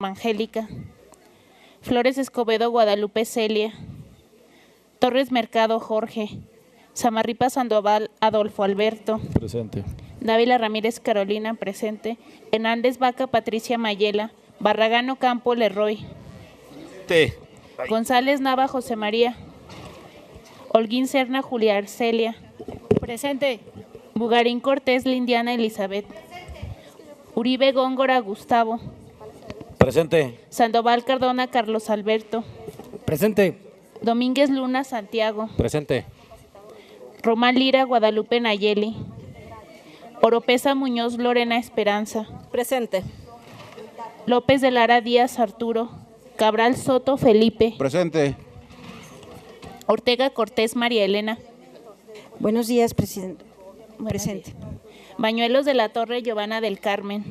Angélica, Flores Escobedo Guadalupe Celia, Torres Mercado Jorge, Samarripa Sandoval Adolfo Alberto, Presente. Dávila Ramírez Carolina, presente. Hernández Vaca Patricia Mayela, Barragán Ocampo Leroy, González Nava José María, Holguín Serna Julia Arcelia, Presente. Bugarín Cortés Lindiana Elizabeth, Uribe Góngora Gustavo, Presente. Sandoval Cardona Carlos Alberto, Presente. Domínguez Luna Santiago, Presente. Román Lira Guadalupe Nayeli, Oropesa Muñoz Lorena Esperanza, Presente. López de Lara Díaz Arturo, Cabral Soto Felipe, Presente. Ortega Cortés María Elena, Buenos días, presidente. Presente. Bañuelos de la Torre Giovanna del Carmen,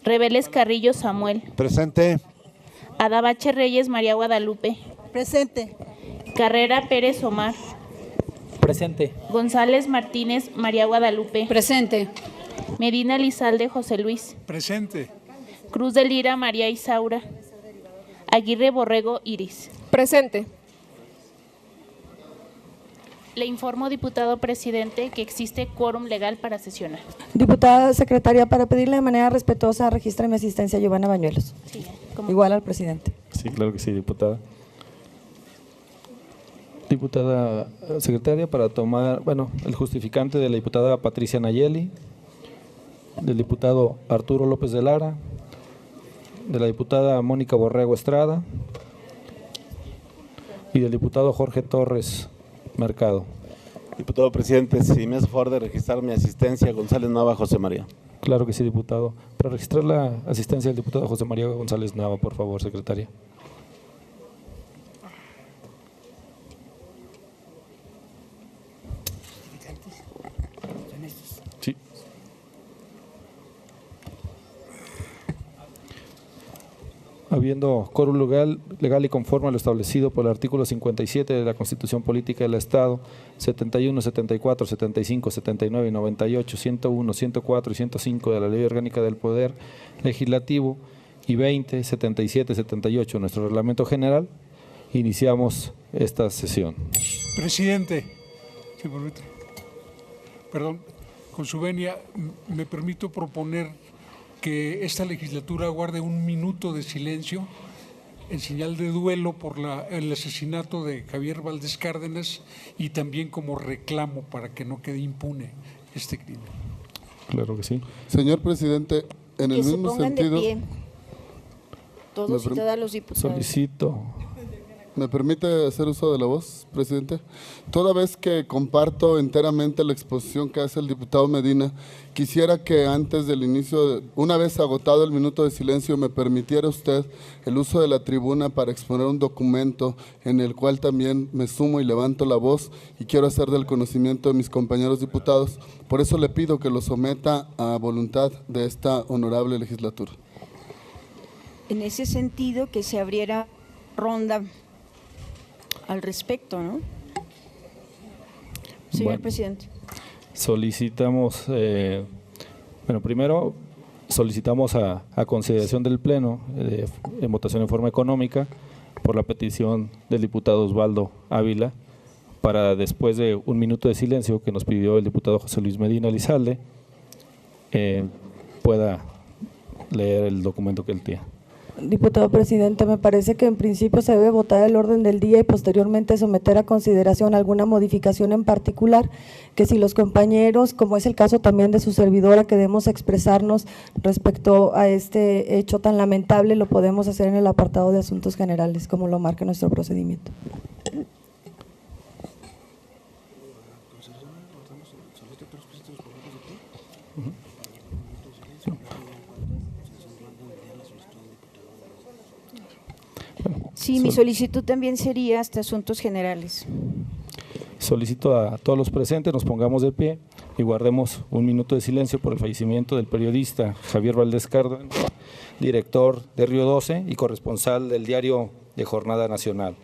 Reveles Carrillo Samuel, Presente. Adabache Reyes María Guadalupe, Presente. Carrera Pérez Omar, Presente. González Martínez María Guadalupe, Presente. Medina Lizalde José Luis, Presente. Cruz de Lira María Isaura, Aguirre Borrego Iris. Presente. Le informo, diputado presidente, que existe quórum legal para sesionar. Diputada secretaria, para pedirle de manera respetuosa registre mi asistencia a Giovanna Bañuelos. Sí, como- Igual al presidente. Sí, claro que sí, diputada. Diputada secretaria, para tomar, el justificante de la diputada Patricia Nayeli, del diputado Arturo López de Lara, de la diputada Mónica Borrego Estrada y del diputado Jorge Torres Mercado. Diputado presidente, si me hace favor de registrar mi asistencia, González Nava José María. Claro que sí, diputado. Para registrar la asistencia del diputado José María González Nava, por favor, secretaria. Sí. Habiendo quórum legal y conforme a lo establecido por el artículo 57 de la Constitución Política del Estado, 71, 74, 75, 79 y 98, 101, 104 y 105 de la Ley Orgánica del Poder Legislativo y 20, 77, 78 de nuestro Reglamento General, iniciamos esta sesión. Presidente, si me permite. Perdón, con su venia, me permito proponer que esta legislatura guarde un minuto de silencio en señal de duelo por el asesinato de Javier Valdés Cárdenas y también como reclamo para que no quede impune este crimen. Claro que sí. Señor presidente, en el Que se mismo pongan sentido, de pie. Todos y todas los diputados. Solicito. ¿me permite hacer uso de la voz, presidente? Toda vez que comparto enteramente la exposición que hace el diputado Medina, quisiera que antes del inicio, una vez agotado el minuto de silencio, me permitiera usted el uso de la tribuna para exponer un documento en el cual también me sumo y levanto la voz y quiero hacer del conocimiento de mis compañeros diputados. Por eso le pido que lo someta a voluntad de esta honorable legislatura. En ese sentido, que se abriera ronda al respecto, ¿no? Señor Bueno. presidente. Solicitamos, primero solicitamos a consideración del Pleno en votación en forma económica por la petición del diputado Osvaldo Ávila, para después de un minuto de silencio que nos pidió el diputado José Luis Medina Lizalde, pueda leer el documento que él tiene. Diputado presidente, me parece que en principio se debe votar el orden del día y posteriormente someter a consideración alguna modificación en particular, que si los compañeros, como es el caso también de su servidora, queremos expresarnos respecto a este hecho tan lamentable, lo podemos hacer en el apartado de asuntos generales, como lo marca nuestro procedimiento. Sí, mi solicitud también sería hasta asuntos generales. Solicito a todos los presentes nos pongamos de pie y guardemos un minuto de silencio por el fallecimiento del periodista Javier Valdés Cárdenas, director de Río 12 y corresponsal del diario de Jornada Nacional.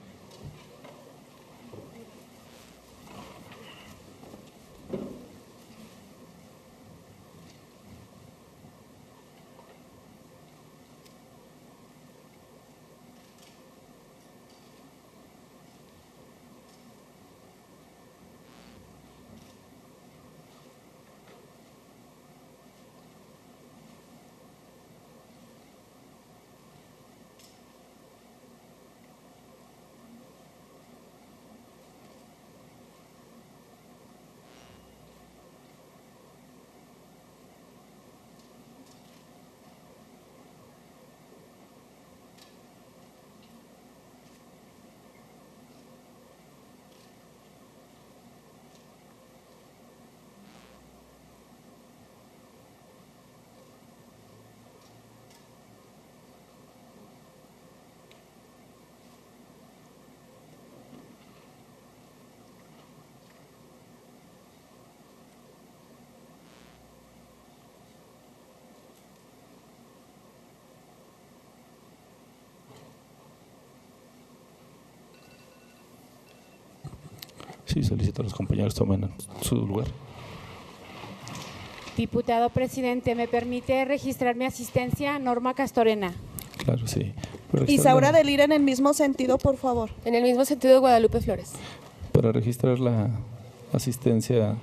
Sí, solicito a los compañeros tomen su lugar. Diputado presidente, ¿me permite registrar mi asistencia? Norma Castorena. Claro, sí. Isaura de Lira, en el mismo sentido, por favor. En el mismo sentido, Guadalupe Flores. Para registrar la asistencia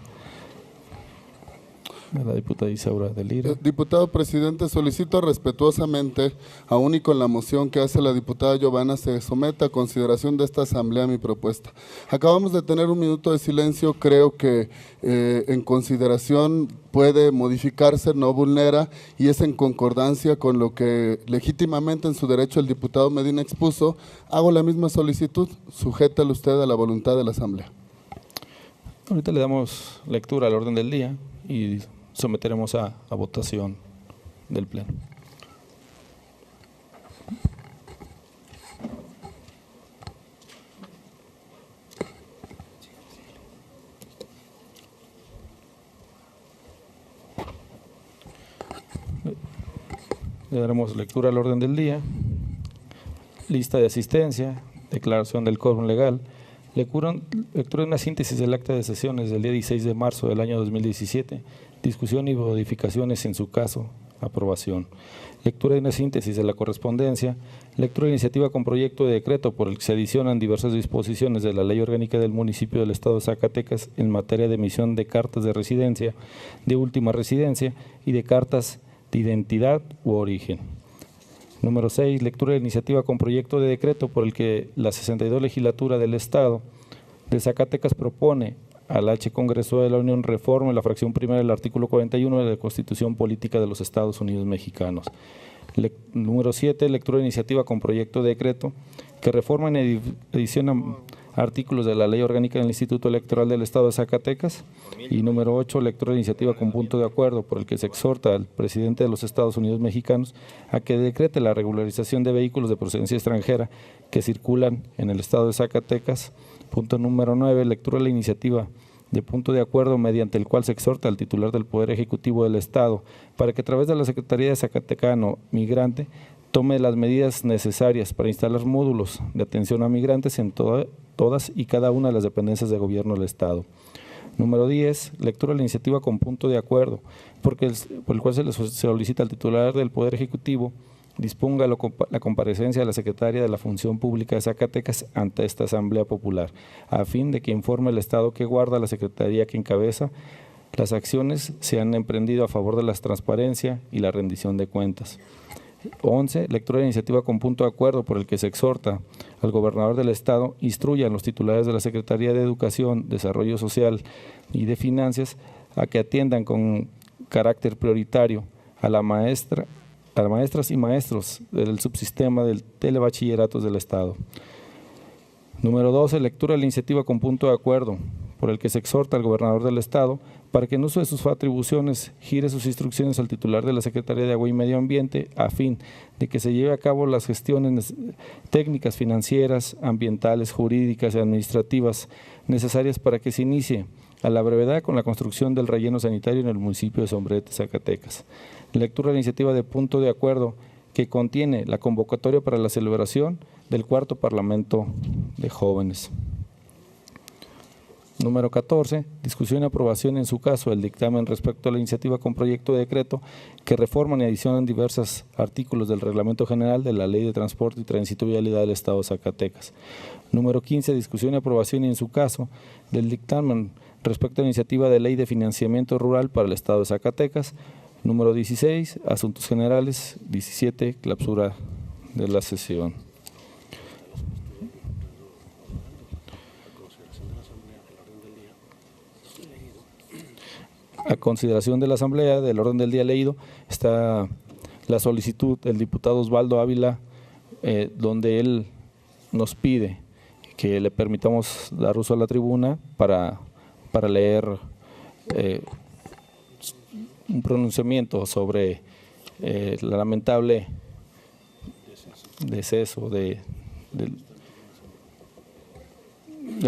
de la diputada Isaura de Lira. Diputado presidente, solicito respetuosamente, aún y con la moción que hace la diputada Giovanna, se someta a consideración de esta asamblea mi propuesta. Acabamos de tener un minuto de silencio, creo que en consideración puede modificarse, no vulnera y es en concordancia con lo que legítimamente en su derecho el diputado Medina expuso. Hago la misma solicitud, sujétalo usted a la voluntad de la asamblea. Ahorita le damos lectura al orden del día y someteremos a votación del Pleno. Le daremos lectura al orden del día, lista de asistencia, declaración del quórum legal, lectura de una síntesis del acta de sesiones del día 16 de marzo del año 2017, discusión y modificaciones en su caso, aprobación. Lectura de una síntesis de la correspondencia, lectura de iniciativa con proyecto de decreto por el que se adicionan diversas disposiciones de la Ley Orgánica del Municipio del Estado de Zacatecas en materia de emisión de cartas de residencia, de última residencia y de cartas de identidad u origen. Número 6, lectura de iniciativa con proyecto de decreto por el que la 62 Legislatura del Estado de Zacatecas propone al H. Congreso de la Unión reforme la fracción primera del artículo 41 de la Constitución Política de los Estados Unidos Mexicanos. Número 7, lectura de iniciativa con proyecto de decreto que reforma y adiciona artículos de la Ley Orgánica del Instituto Electoral del Estado de Zacatecas. Y número 8, lectura de iniciativa con punto de acuerdo por el que se exhorta al presidente de los Estados Unidos Mexicanos a que decrete la regularización de vehículos de procedencia extranjera que circulan en el Estado de Zacatecas. Punto número 9, lectura de la iniciativa de punto de acuerdo mediante el cual se exhorta al titular del Poder Ejecutivo del Estado para que a través de la Secretaría de Zacatecano Migrante tome las medidas necesarias para instalar módulos de atención a migrantes en todas y cada una de las dependencias de gobierno del Estado. Número 10, lectura de la iniciativa con punto de acuerdo, por el cual se le solicita al titular del Poder Ejecutivo disponga la comparecencia de la Secretaria de la Función Pública de Zacatecas ante esta Asamblea Popular, a fin de que informe el estado que guarda la Secretaría que encabeza las acciones se han emprendido a favor de la transparencia y la rendición de cuentas. 11. Lectura de iniciativa con punto de acuerdo por el que se exhorta al gobernador del Estado instruya a los titulares de la Secretaría de Educación, Desarrollo Social y de Finanzas a que atiendan con carácter prioritario a las maestras y maestros del subsistema del telebachilleratos del Estado. Número 12. Lectura de la iniciativa con punto de acuerdo por el que se exhorta al gobernador del Estado para que en uso de sus atribuciones gire sus instrucciones al titular de la Secretaría de Agua y Medio Ambiente a fin de que se lleve a cabo las gestiones técnicas, financieras, ambientales, jurídicas y administrativas necesarias para que se inicie a la brevedad con la construcción del relleno sanitario en el municipio de Sombrerete, Zacatecas. Lectura de la iniciativa de punto de acuerdo que contiene la convocatoria para la celebración del cuarto Parlamento de Jóvenes. Número 14, discusión y aprobación en su caso del dictamen respecto a la iniciativa con proyecto de decreto que reforman y adicionan diversos artículos del Reglamento General de la Ley de Transporte y Tránsito y Vialidad del Estado de Zacatecas. Número 15, discusión y aprobación en su caso del dictamen respecto a la iniciativa de Ley de Financiamiento Rural para el Estado de Zacatecas. Número 16, asuntos generales. 17, clausura de la sesión. A consideración de la Asamblea, del orden del día leído, está la solicitud del diputado Osvaldo Ávila, donde él nos pide que le permitamos dar uso a la tribuna para leer un pronunciamiento sobre el lamentable deceso del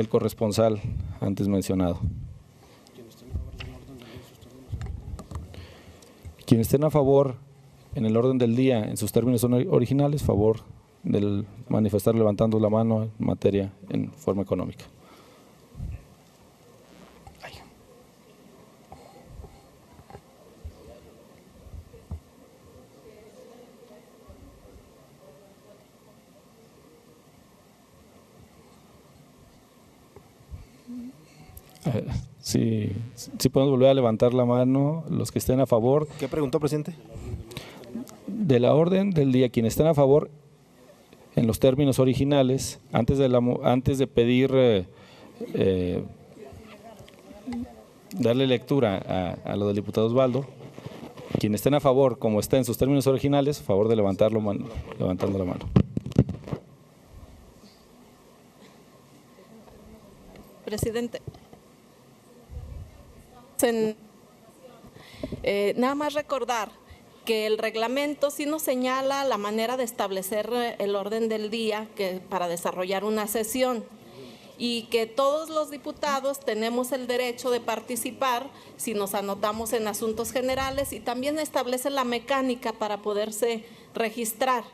corresponsal antes mencionado. Quienes estén a favor en el orden del día, en sus términos originales, favor del manifestar levantando la mano en materia en forma económica. Sí podemos volver a levantar la mano los que estén a favor. ¿Qué preguntó, presidente? De la orden del día, quienes estén a favor en los términos originales, antes de pedir darle lectura a lo del diputado Osvaldo, quienes estén a favor, como está en sus términos originales, a favor de levantando la mano. Presidente. Nada más recordar que el reglamento sí nos señala la manera de establecer el orden del día para desarrollar una sesión y que todos los diputados tenemos el derecho de participar si nos anotamos en asuntos generales, y también establece la mecánica para poderse registrar.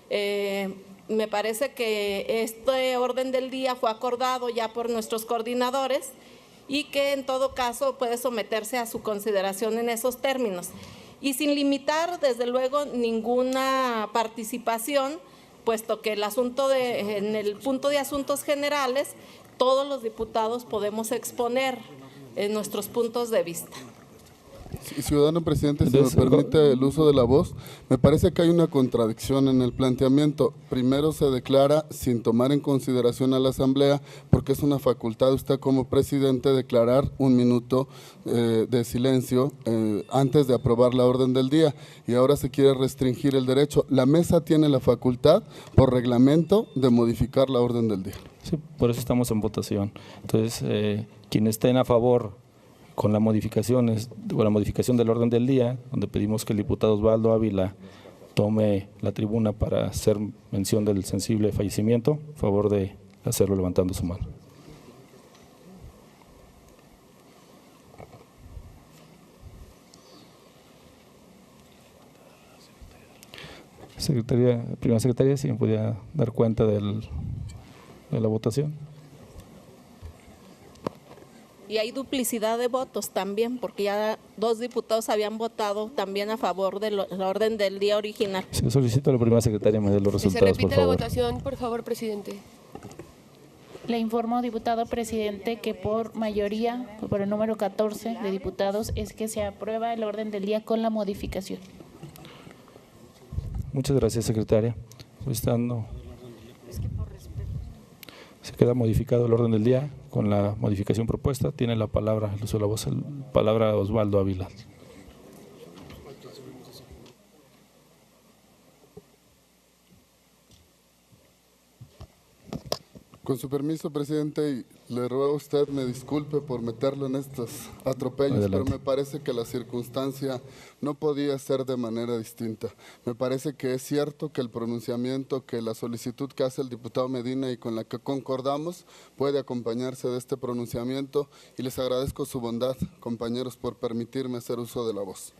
Me parece que este orden del día fue acordado ya por nuestros coordinadores y que en todo caso puede someterse a su consideración en esos términos. Y sin limitar, desde luego, ninguna participación, puesto que en el punto de asuntos generales, todos los diputados podemos exponer nuestros puntos de vista. Ciudadano presidente, si me permite el uso de la voz, me parece que hay una contradicción en el planteamiento. Primero se declara sin tomar en consideración a la Asamblea, porque es una facultad usted como presidente declarar un minuto de silencio antes de aprobar la orden del día, y ahora se quiere restringir el derecho. La mesa tiene la facultad, por reglamento, de modificar la orden del día. Sí, por eso estamos en votación. Entonces, quienes estén a favor con la modificación del orden del día, donde pedimos que el diputado Osvaldo Ávila tome la tribuna para hacer mención del sensible fallecimiento, a favor de hacerlo levantando su mano. Primera secretaria, si me podía dar cuenta de la votación. Y hay duplicidad de votos también, porque ya 2 diputados habían votado también a favor del orden del día original. Sí, solicito a la primera secretaria me dé los resultados, se repite la votación, por favor, presidente. Le informo, diputado presidente, que por mayoría, por el número 14 de diputados, es que se aprueba el orden del día con la modificación. Muchas gracias, secretaria. Se queda modificado el orden del día con la modificación propuesta. Tiene la palabra, el uso de la voz, palabra Osvaldo Ávila. Con su permiso, presidente, le ruego a usted me disculpe por meterlo en estos atropellos, Adelante. pero me parece que la circunstancia no podía ser de manera distinta. Me parece que es cierto que el pronunciamiento, que la solicitud que hace el diputado Medina y con la que concordamos puede acompañarse de este pronunciamiento, y les agradezco su bondad, compañeros, por permitirme hacer uso de la voz.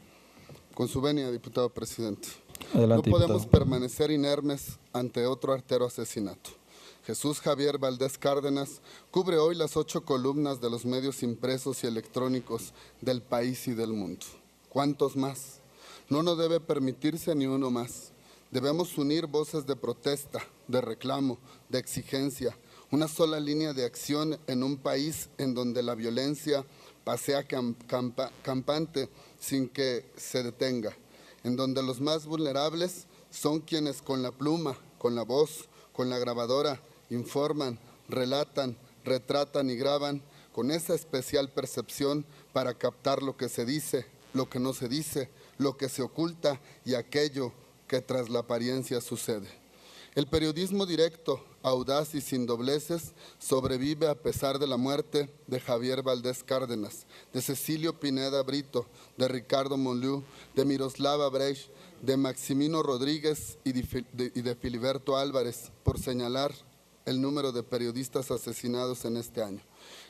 Con su venia, diputado presidente. Adelante, no podemos diputado. permanecer inermes ante otro artero asesinato. Jesús Javier Valdés Cárdenas cubre hoy las 8 columnas de los medios impresos y electrónicos del país y del mundo. ¿Cuántos más? No nos debe permitirse ni uno más. Debemos unir voces de protesta, de reclamo, de exigencia, una sola línea de acción en un país en donde la violencia pasea campante sin que se detenga, en donde los más vulnerables son quienes con la pluma, con la voz, con la grabadora, informan, relatan, retratan y graban con esa especial percepción para captar lo que se dice, lo que no se dice, lo que se oculta y aquello que tras la apariencia sucede. El periodismo directo, audaz y sin dobleces sobrevive a pesar de la muerte de Javier Valdés Cárdenas, de Cecilio Pineda Brito, de Ricardo Monliu, de Miroslava Brecht, de Maximino Rodríguez y de Filiberto Álvarez, por señalar el número de periodistas asesinados en este año,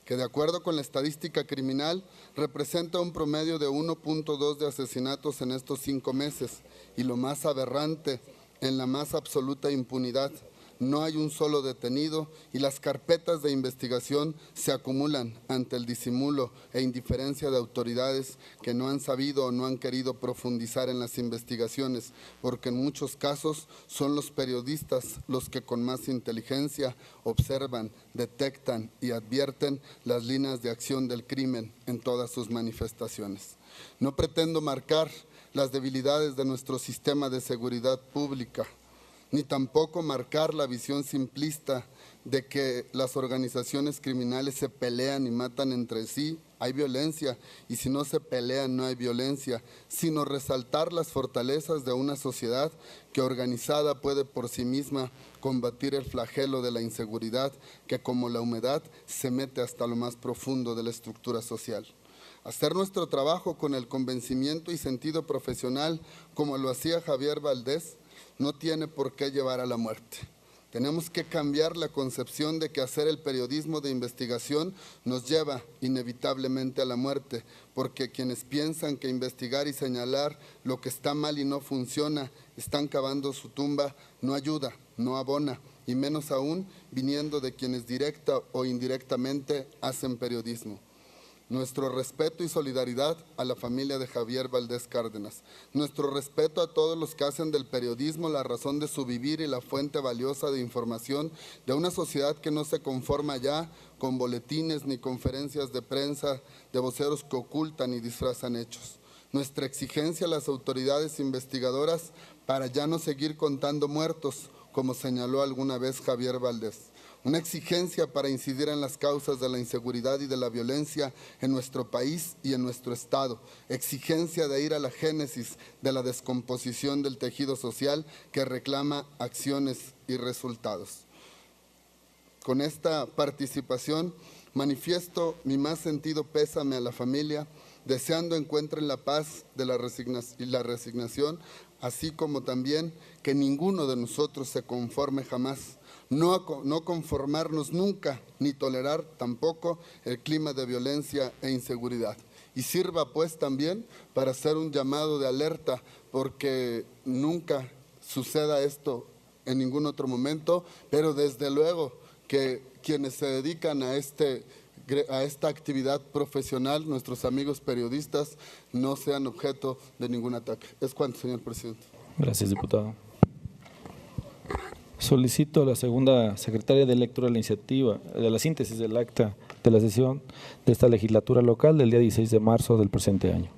que de acuerdo con la estadística criminal representa un promedio de 1.2 de asesinatos en estos 5 meses, y lo más aberrante, en la más absoluta impunidad, no hay un solo detenido y las carpetas de investigación se acumulan ante el disimulo e indiferencia de autoridades que no han sabido o no han querido profundizar en las investigaciones, porque en muchos casos son los periodistas los que con más inteligencia observan, detectan y advierten las líneas de acción del crimen en todas sus manifestaciones. No pretendo marcar las debilidades de nuestro sistema de seguridad pública, ni tampoco marcar la visión simplista de que las organizaciones criminales se pelean y matan entre sí. Hay violencia y si no se pelean no hay violencia, sino resaltar las fortalezas de una sociedad que organizada puede por sí misma combatir el flagelo de la inseguridad que como la humedad se mete hasta lo más profundo de la estructura social. Hacer nuestro trabajo con el convencimiento y sentido profesional como lo hacía Javier Valdés no tiene por qué llevar a la muerte. Tenemos que cambiar la concepción de que hacer el periodismo de investigación nos lleva inevitablemente a la muerte, porque quienes piensan que investigar y señalar lo que está mal y no funciona están cavando su tumba, no ayuda, no abona, y menos aún viniendo de quienes directa o indirectamente hacen periodismo. Nuestro respeto y solidaridad a la familia de Javier Valdés Cárdenas. Nuestro respeto a todos los que hacen del periodismo la razón de su vivir y la fuente valiosa de información de una sociedad que no se conforma ya con boletines ni conferencias de prensa de voceros que ocultan y disfrazan hechos. Nuestra exigencia a las autoridades investigadoras para ya no seguir contando muertos, como señaló alguna vez Javier Valdés. Una exigencia para incidir en las causas de la inseguridad y de la violencia en nuestro país y en nuestro Estado. Exigencia de ir a la génesis de la descomposición del tejido social que reclama acciones y resultados. Con esta participación manifiesto mi más sentido pésame a la familia, deseando encuentren la paz de la resignación, así como también que ninguno de nosotros se conforme jamás. No conformarnos nunca, ni tolerar tampoco el clima de violencia e inseguridad. Y sirva pues también para hacer un llamado de alerta, porque nunca suceda esto en ningún otro momento, pero desde luego que quienes se dedican a esta actividad profesional, nuestros amigos periodistas, no sean objeto de ningún ataque. Es cuanto, señor presidente. Gracias, diputado. Solicito a la segunda secretaria de lectura de la iniciativa, de la síntesis del acta de la sesión de esta legislatura local del día 16 de marzo del presente año.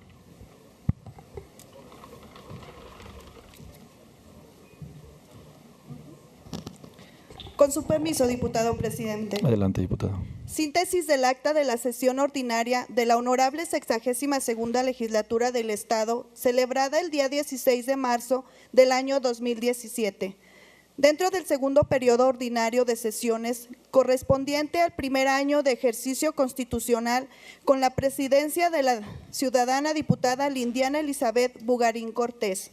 Con su permiso, diputado presidente. Adelante, diputado. Síntesis del acta de la sesión ordinaria de la Honorable 62ª Legislatura del Estado, celebrada el día 16 de marzo del año 2017. Dentro del segundo periodo ordinario de sesiones, correspondiente al primer año de ejercicio constitucional, con la presidencia de la ciudadana diputada Lindiana Elizabeth Bugarín Cortés,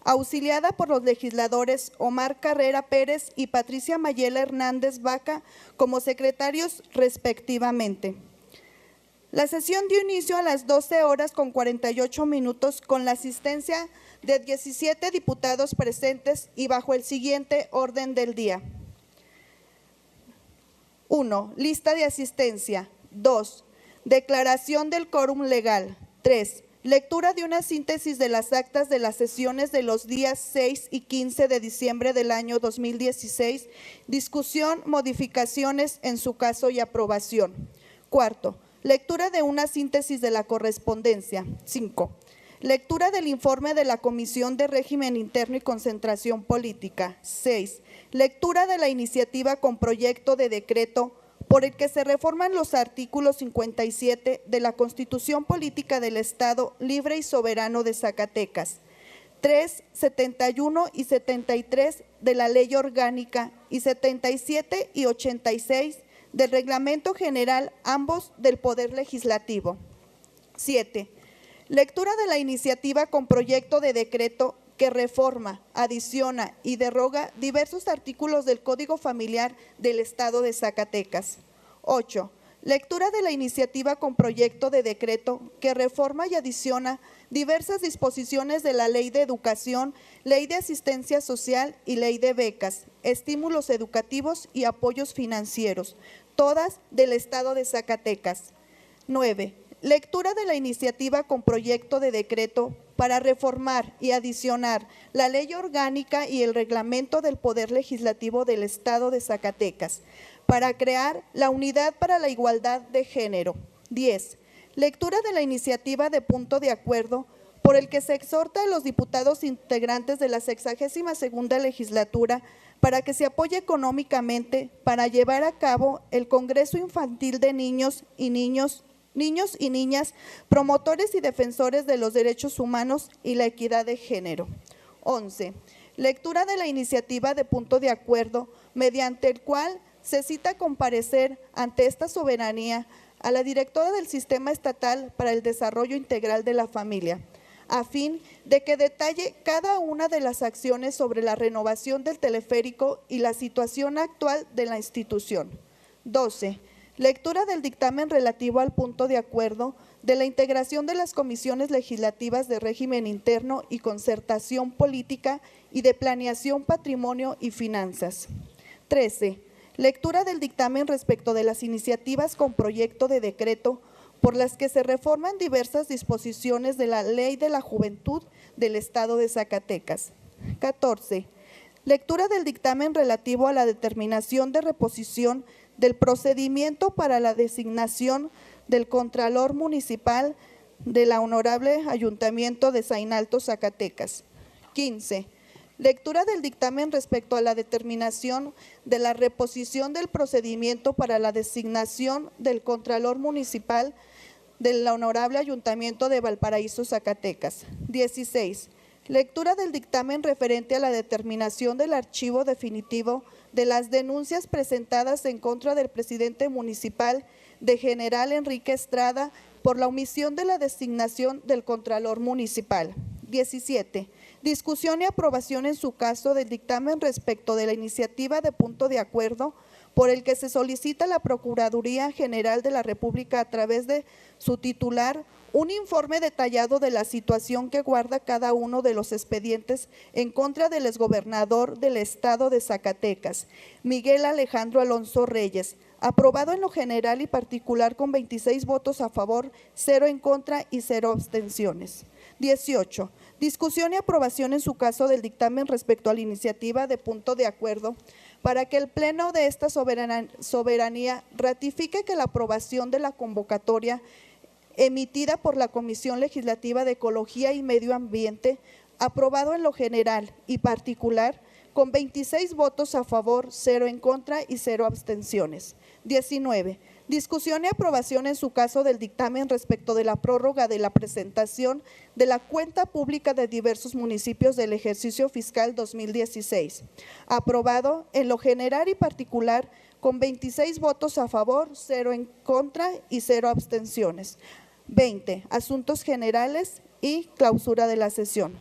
auxiliada por los legisladores Omar Carrera Pérez y Patricia Mayela Hernández Vaca como secretarios respectivamente. La sesión dio inicio a las 12:48 con la asistencia de 17 diputados presentes y bajo el siguiente orden del día. 1. Lista de asistencia. 2. Declaración del quórum legal. 3. Lectura de una síntesis de las actas de las sesiones de los días 6 y 15 de diciembre del año 2016. Discusión, modificaciones en su caso y aprobación. 4. Lectura de una síntesis de la correspondencia. 5. Lectura del informe de la Comisión de Régimen Interno y Concentración Política. 6. Lectura de la iniciativa con proyecto de decreto por el que se reforman los artículos 57 de la Constitución Política del Estado Libre y Soberano de Zacatecas, 3, 71 y 73 de la Ley Orgánica y 77 y 86 del Reglamento General, ambos del Poder Legislativo. 7. Lectura de la iniciativa con proyecto de decreto que reforma, adiciona y deroga diversos artículos del Código Familiar del Estado de Zacatecas. 8. Lectura de la iniciativa con proyecto de decreto que reforma y adiciona diversas disposiciones de la Ley de Educación, Ley de Asistencia Social y Ley de Becas, estímulos educativos y apoyos financieros, todas del Estado de Zacatecas. 9. Lectura de la iniciativa con proyecto de decreto para reformar y adicionar la Ley Orgánica y el Reglamento del Poder Legislativo del Estado de Zacatecas, para crear la Unidad para la Igualdad de Género. 10. Lectura de la iniciativa de punto de acuerdo por el que se exhorta a los diputados integrantes de la 62ª legislatura para que se apoye económicamente para llevar a cabo el Congreso Infantil de Niños y Niñas, promotores y defensores de los derechos humanos y la equidad de género. 11. Lectura de la iniciativa de punto de acuerdo mediante el cual se cita comparecer ante esta soberanía a la directora del Sistema Estatal para el Desarrollo Integral de la Familia, a fin de que detalle cada una de las acciones sobre la renovación del teleférico y la situación actual de la institución. 12. Lectura del dictamen relativo al punto de acuerdo de la integración de las comisiones legislativas de régimen interno y concertación política y de planeación, patrimonio y finanzas. 13. Lectura del dictamen respecto de las iniciativas con proyecto de decreto por las que se reforman diversas disposiciones de la Ley de la Juventud del Estado de Zacatecas. 14. Lectura del dictamen relativo a la determinación de reposición del procedimiento para la designación del Contralor Municipal de la Honorable Ayuntamiento de Zainalto, Zacatecas. 15. Lectura del dictamen respecto a la determinación de la reposición del procedimiento para la designación del Contralor Municipal del Honorable Ayuntamiento de Valparaíso, Zacatecas. 16. Lectura del dictamen referente a la determinación del archivo definitivo de las denuncias presentadas en contra del presidente municipal de General Enrique Estrada por la omisión de la designación del Contralor Municipal. 17. Discusión y aprobación en su caso del dictamen respecto de la iniciativa de punto de acuerdo por el que se solicita a la Procuraduría General de la República a través de su titular un informe detallado de la situación que guarda cada uno de los expedientes en contra del exgobernador del Estado de Zacatecas, Miguel Alejandro Alonso Reyes, aprobado en lo general y particular con 26 votos a favor, 0 en contra y 0 abstenciones. 18. Discusión y aprobación en su caso del dictamen respecto a la iniciativa de punto de acuerdo para que el Pleno de esta soberanía ratifique que la aprobación de la convocatoria emitida por la Comisión Legislativa de Ecología y Medio Ambiente, aprobado en lo general y particular, con 26 votos a favor, 0 en contra y 0 abstenciones. 19. Discusión y aprobación en su caso del dictamen respecto de la prórroga de la presentación de la cuenta pública de diversos municipios del ejercicio fiscal 2016, aprobado en lo general y particular con 26 votos a favor, 0 en contra y 0 abstenciones. 20. Asuntos generales y clausura de la sesión.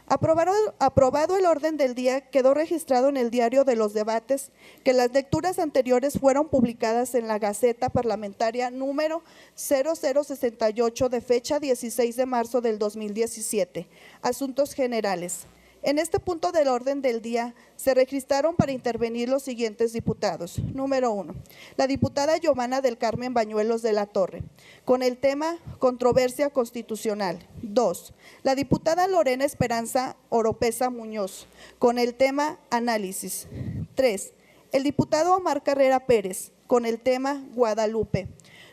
Aprobado el orden del día, quedó registrado en el diario de los debates que las lecturas anteriores fueron publicadas en la Gaceta Parlamentaria número 0068 de fecha 16 de marzo del 2017. Asuntos generales. En este punto del orden del día se registraron para intervenir los siguientes diputados. Número 1, la diputada Giovanna del Carmen Bañuelos de la Torre, con el tema controversia constitucional. 2, la diputada Lorena Esperanza Oropesa Muñoz, con el tema análisis. 3, el diputado Omar Carrera Pérez, con el tema Guadalupe.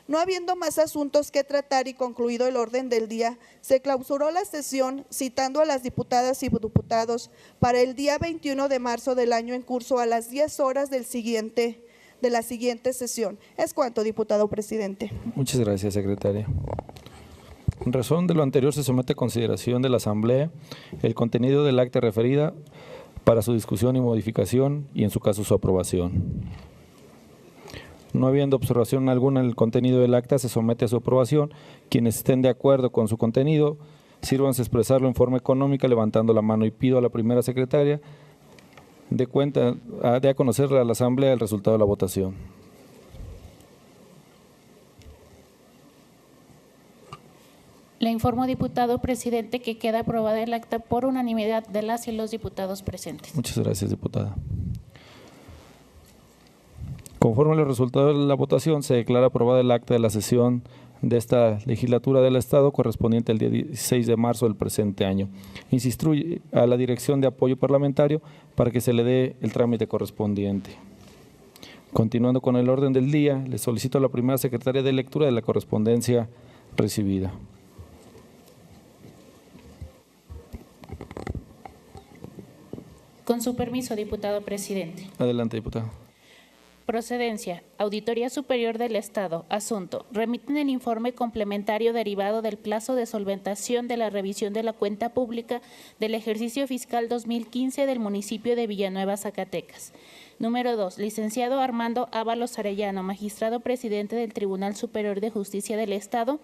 No habiendo más asuntos que tratar y concluido el orden del día, se clausuró la sesión citando a las diputadas y diputados para el día 21 de marzo del año en curso a las 10 horas de la siguiente sesión. Es cuanto, diputado presidente. Muchas gracias, secretaria. En razón de lo anterior, se somete a consideración de la Asamblea el contenido del acta referida para su discusión y modificación y, en su caso, su aprobación. No habiendo observación alguna en el contenido del acta, se somete a su aprobación. Quienes estén de acuerdo con su contenido, sírvanse a expresarlo en forma económica levantando la mano, y pido a la primera secretaria de a conocerle a la Asamblea el resultado de la votación. Le informo, diputado presidente, que queda aprobada el acta por unanimidad de las y los diputados presentes. Muchas gracias, diputada. Conforme a los resultados de la votación, se declara aprobada el acta de la sesión de esta legislatura del Estado correspondiente al día 16 de marzo del presente año. Instruye a la Dirección de Apoyo Parlamentario para que se le dé el trámite correspondiente. Continuando con el orden del día, le solicito a la primera secretaria de lectura de la correspondencia recibida. Con su permiso, diputado presidente. Adelante, diputado. Procedencia. Auditoría Superior del Estado. Asunto. Remiten el informe complementario derivado del plazo de solventación de la revisión de la cuenta pública del ejercicio fiscal 2015 del municipio de Villanueva, Zacatecas. Número 2. Licenciado Armando Ábalos Arellano, magistrado presidente del Tribunal Superior de Justicia del Estado,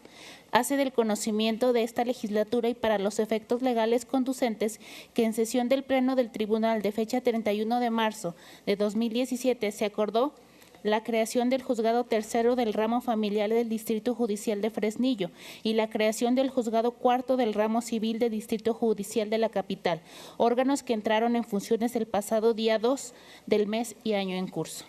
hace del conocimiento de esta legislatura y para los efectos legales conducentes que en sesión del Pleno del Tribunal de fecha 31 de marzo de 2017 se acordó la creación del Juzgado Tercero del Ramo Familiar del Distrito Judicial de Fresnillo y la creación del Juzgado Cuarto del Ramo Civil del Distrito Judicial de la Capital, órganos que entraron en funciones el pasado día 2 del mes y año en curso.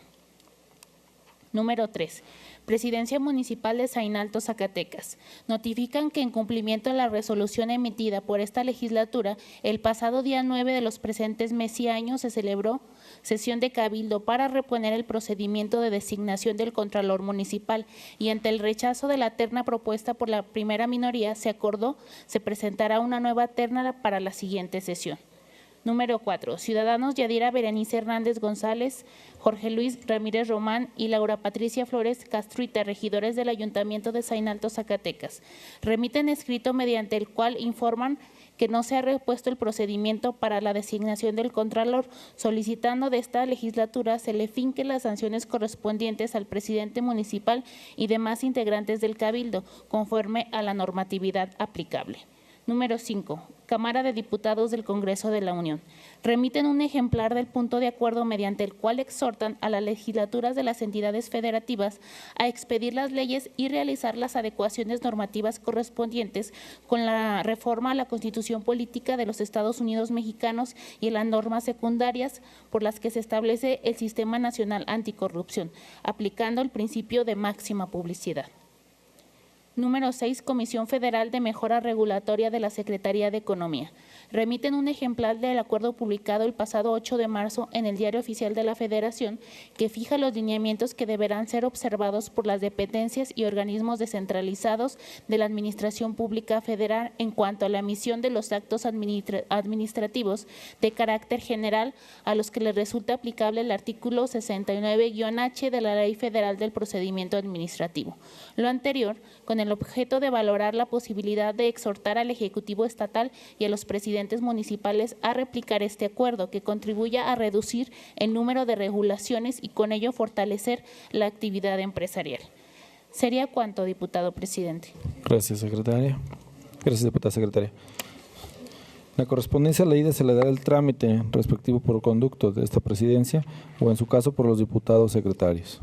Número 3. Presidencia Municipal de Zainalto, Zacatecas. Notifican que en cumplimiento de la resolución emitida por esta legislatura, el pasado día 9 de los presentes mes y año se celebró sesión de cabildo para reponer el procedimiento de designación del Contralor Municipal y ante el rechazo de la terna propuesta por la primera minoría se acordó se presentará una nueva terna para la siguiente sesión. Número 4. Ciudadanos Yadira Berenice Hernández González, Jorge Luis Ramírez Román y Laura Patricia Flores Castruita, regidores del Ayuntamiento de Zainalto, Zacatecas. Remiten escrito mediante el cual informan que no se ha repuesto el procedimiento para la designación del Contralor, solicitando de esta legislatura se le finquen las sanciones correspondientes al presidente municipal y demás integrantes del Cabildo, conforme a la normatividad aplicable. Número 5. Cámara de Diputados del Congreso de la Unión. Remiten un ejemplar del punto de acuerdo mediante el cual exhortan a las legislaturas de las entidades federativas a expedir las leyes y realizar las adecuaciones normativas correspondientes con la reforma a la Constitución Política de los Estados Unidos Mexicanos y las normas secundarias por las que se establece el Sistema Nacional Anticorrupción, aplicando el principio de máxima publicidad. Número 6. Comisión Federal de Mejora Regulatoria de la Secretaría de Economía. Remiten un ejemplar del acuerdo publicado el pasado 8 de marzo en el Diario Oficial de la Federación que fija los lineamientos que deberán ser observados por las dependencias y organismos descentralizados de la Administración Pública Federal en cuanto a la emisión de los actos administrativos de carácter general a los que les resulta aplicable el artículo 69-H de la Ley Federal del Procedimiento Administrativo. Lo anterior, con el objeto de valorar la posibilidad de exhortar al Ejecutivo Estatal y a los presidentes municipales a replicar este acuerdo que contribuya a reducir el número de regulaciones y con ello fortalecer la actividad empresarial. Sería cuanto, diputado presidente. Gracias, secretaria. Gracias, diputada secretaria. La correspondencia leída se le dará el trámite respectivo por conducto de esta presidencia o en su caso por los diputados secretarios.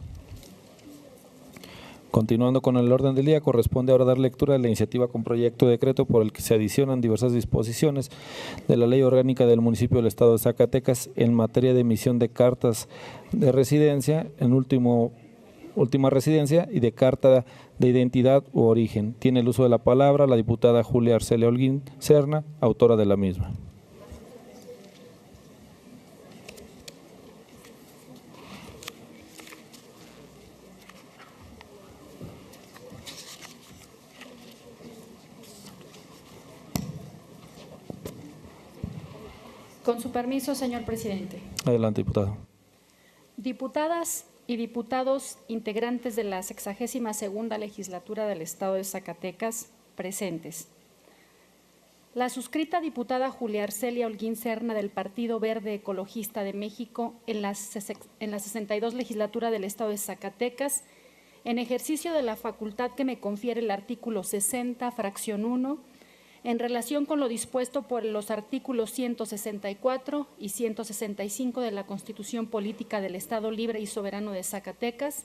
Continuando con el orden del día, corresponde ahora dar lectura a la iniciativa con proyecto de decreto por el que se adicionan diversas disposiciones de la Ley Orgánica del Municipio del Estado de Zacatecas en materia de emisión de cartas de residencia, en última residencia y de carta de identidad u origen. Tiene el uso de la palabra la diputada Julia Arcelia Holguín Serna, autora de la misma. Con su permiso, señor presidente. Adelante, diputado. Diputadas y diputados integrantes de la 62ª legislatura del Estado de Zacatecas, presentes. La suscrita diputada Julia Arcelia Holguín Serna del Partido Verde Ecologista de México en la 62 legislatura del Estado de Zacatecas, en ejercicio de la facultad que me confiere el artículo 60, fracción 1, en relación con lo dispuesto por los artículos 164 y 165 de la Constitución Política del Estado Libre y Soberano de Zacatecas,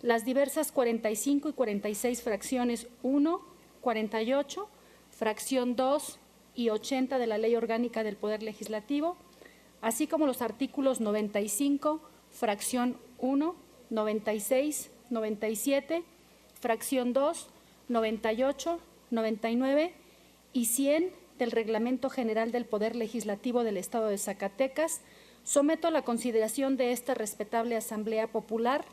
las diversas 45 y 46 fracciones 1, 48, fracción 2 y 80 de la Ley Orgánica del Poder Legislativo, así como los artículos 95, fracción 1, 96, 97, fracción 2, 98, 99 y 100 del Reglamento General del Poder Legislativo del Estado de Zacatecas, someto a la consideración de esta respetable Asamblea Popular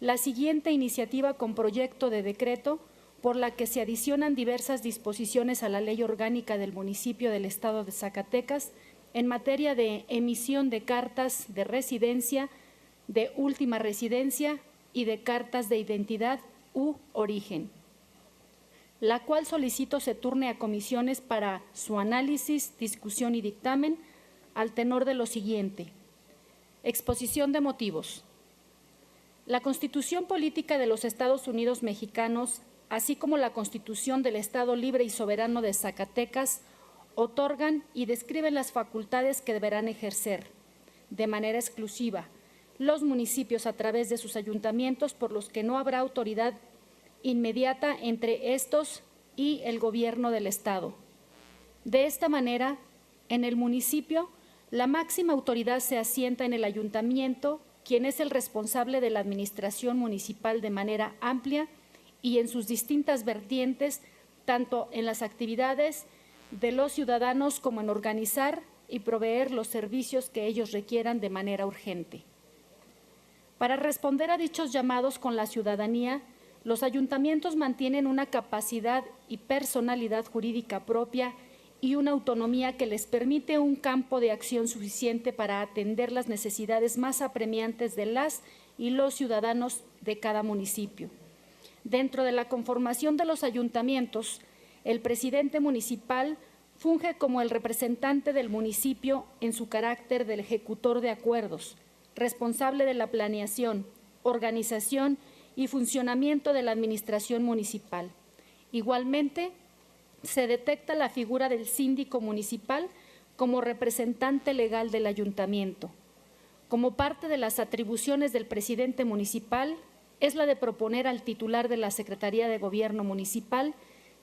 la siguiente iniciativa con proyecto de decreto por la que se adicionan diversas disposiciones a la Ley Orgánica del Municipio del Estado de Zacatecas en materia de emisión de cartas de residencia, de última residencia y de cartas de identidad u origen, la cual solicito se turne a comisiones para su análisis, discusión y dictamen al tenor de lo siguiente. Exposición de motivos. La Constitución Política de los Estados Unidos Mexicanos, así como la Constitución del Estado Libre y Soberano de Zacatecas, otorgan y describen las facultades que deberán ejercer, de manera exclusiva, los municipios a través de sus ayuntamientos, por los que no habrá autoridad inmediata entre estos y el gobierno del Estado. De esta manera, en el municipio, la máxima autoridad se asienta en el ayuntamiento, quien es el responsable de la administración municipal de manera amplia y en sus distintas vertientes, tanto en las actividades de los ciudadanos como en organizar y proveer los servicios que ellos requieran de manera urgente. Para responder a dichos llamados con la ciudadanía, los ayuntamientos mantienen una capacidad y personalidad jurídica propia y una autonomía que les permite un campo de acción suficiente para atender las necesidades más apremiantes de las y los ciudadanos de cada municipio. Dentro de la conformación de los ayuntamientos, el presidente municipal funge como el representante del municipio en su carácter del ejecutor de acuerdos, responsable de la planeación, organización y funcionamiento de la administración municipal. Igualmente, se detecta la figura del síndico municipal como representante legal del ayuntamiento. Como parte de las atribuciones del presidente municipal es la de proponer al titular de la Secretaría de Gobierno Municipal,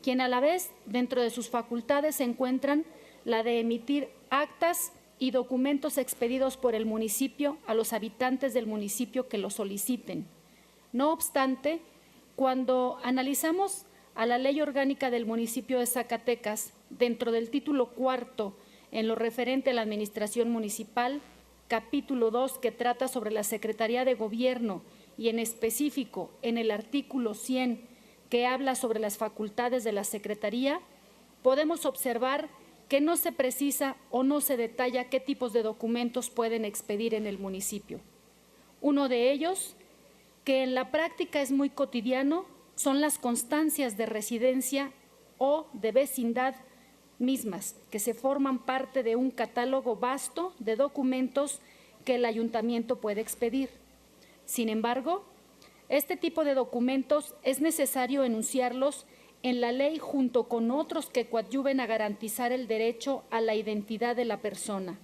quien a la vez, dentro de sus facultades, se encuentran la de emitir actas y documentos expedidos por el municipio a los habitantes del municipio que lo soliciten. No obstante, cuando analizamos a la Ley Orgánica del Municipio de Zacatecas, dentro del título cuarto, en lo referente a la Administración Municipal, capítulo 2, que trata sobre la Secretaría de Gobierno, y en específico en el artículo 100, que habla sobre las facultades de la Secretaría, podemos observar que no se precisa o no se detalla qué tipos de documentos pueden expedir en el municipio. Uno de ellos, que en la práctica es muy cotidiano, son las constancias de residencia o de vecindad mismas, que se forman parte de un catálogo vasto de documentos que el ayuntamiento puede expedir. Sin embargo, este tipo de documentos es necesario enunciarlos en la ley junto con otros que coadyuven a garantizar el derecho a la identidad de la persona,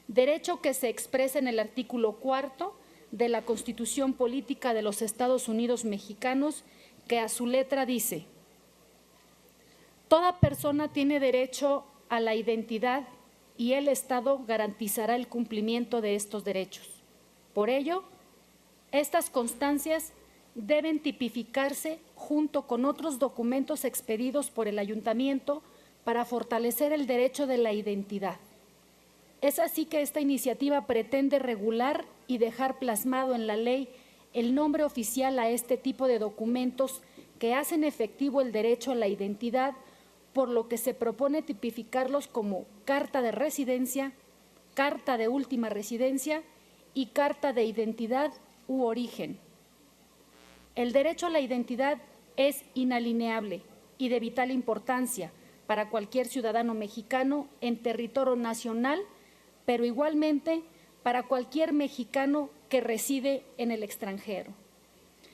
derecho que se expresa en el artículo 4 de la Constitución Política de los Estados Unidos Mexicanos, que a su letra dice: toda persona tiene derecho a la identidad y el Estado garantizará el cumplimiento de estos derechos. Por ello, estas constancias deben tipificarse junto con otros documentos expedidos por el ayuntamiento para fortalecer el derecho de la identidad. Es así que esta iniciativa pretende regular y dejar plasmado en la ley el nombre oficial a este tipo de documentos que hacen efectivo el derecho a la identidad, por lo que se propone tipificarlos como carta de residencia, carta de última residencia y carta de identidad u origen. El derecho a la identidad es inalienable y de vital importancia para cualquier ciudadano mexicano en territorio nacional, pero igualmente para cualquier mexicano que reside en el extranjero.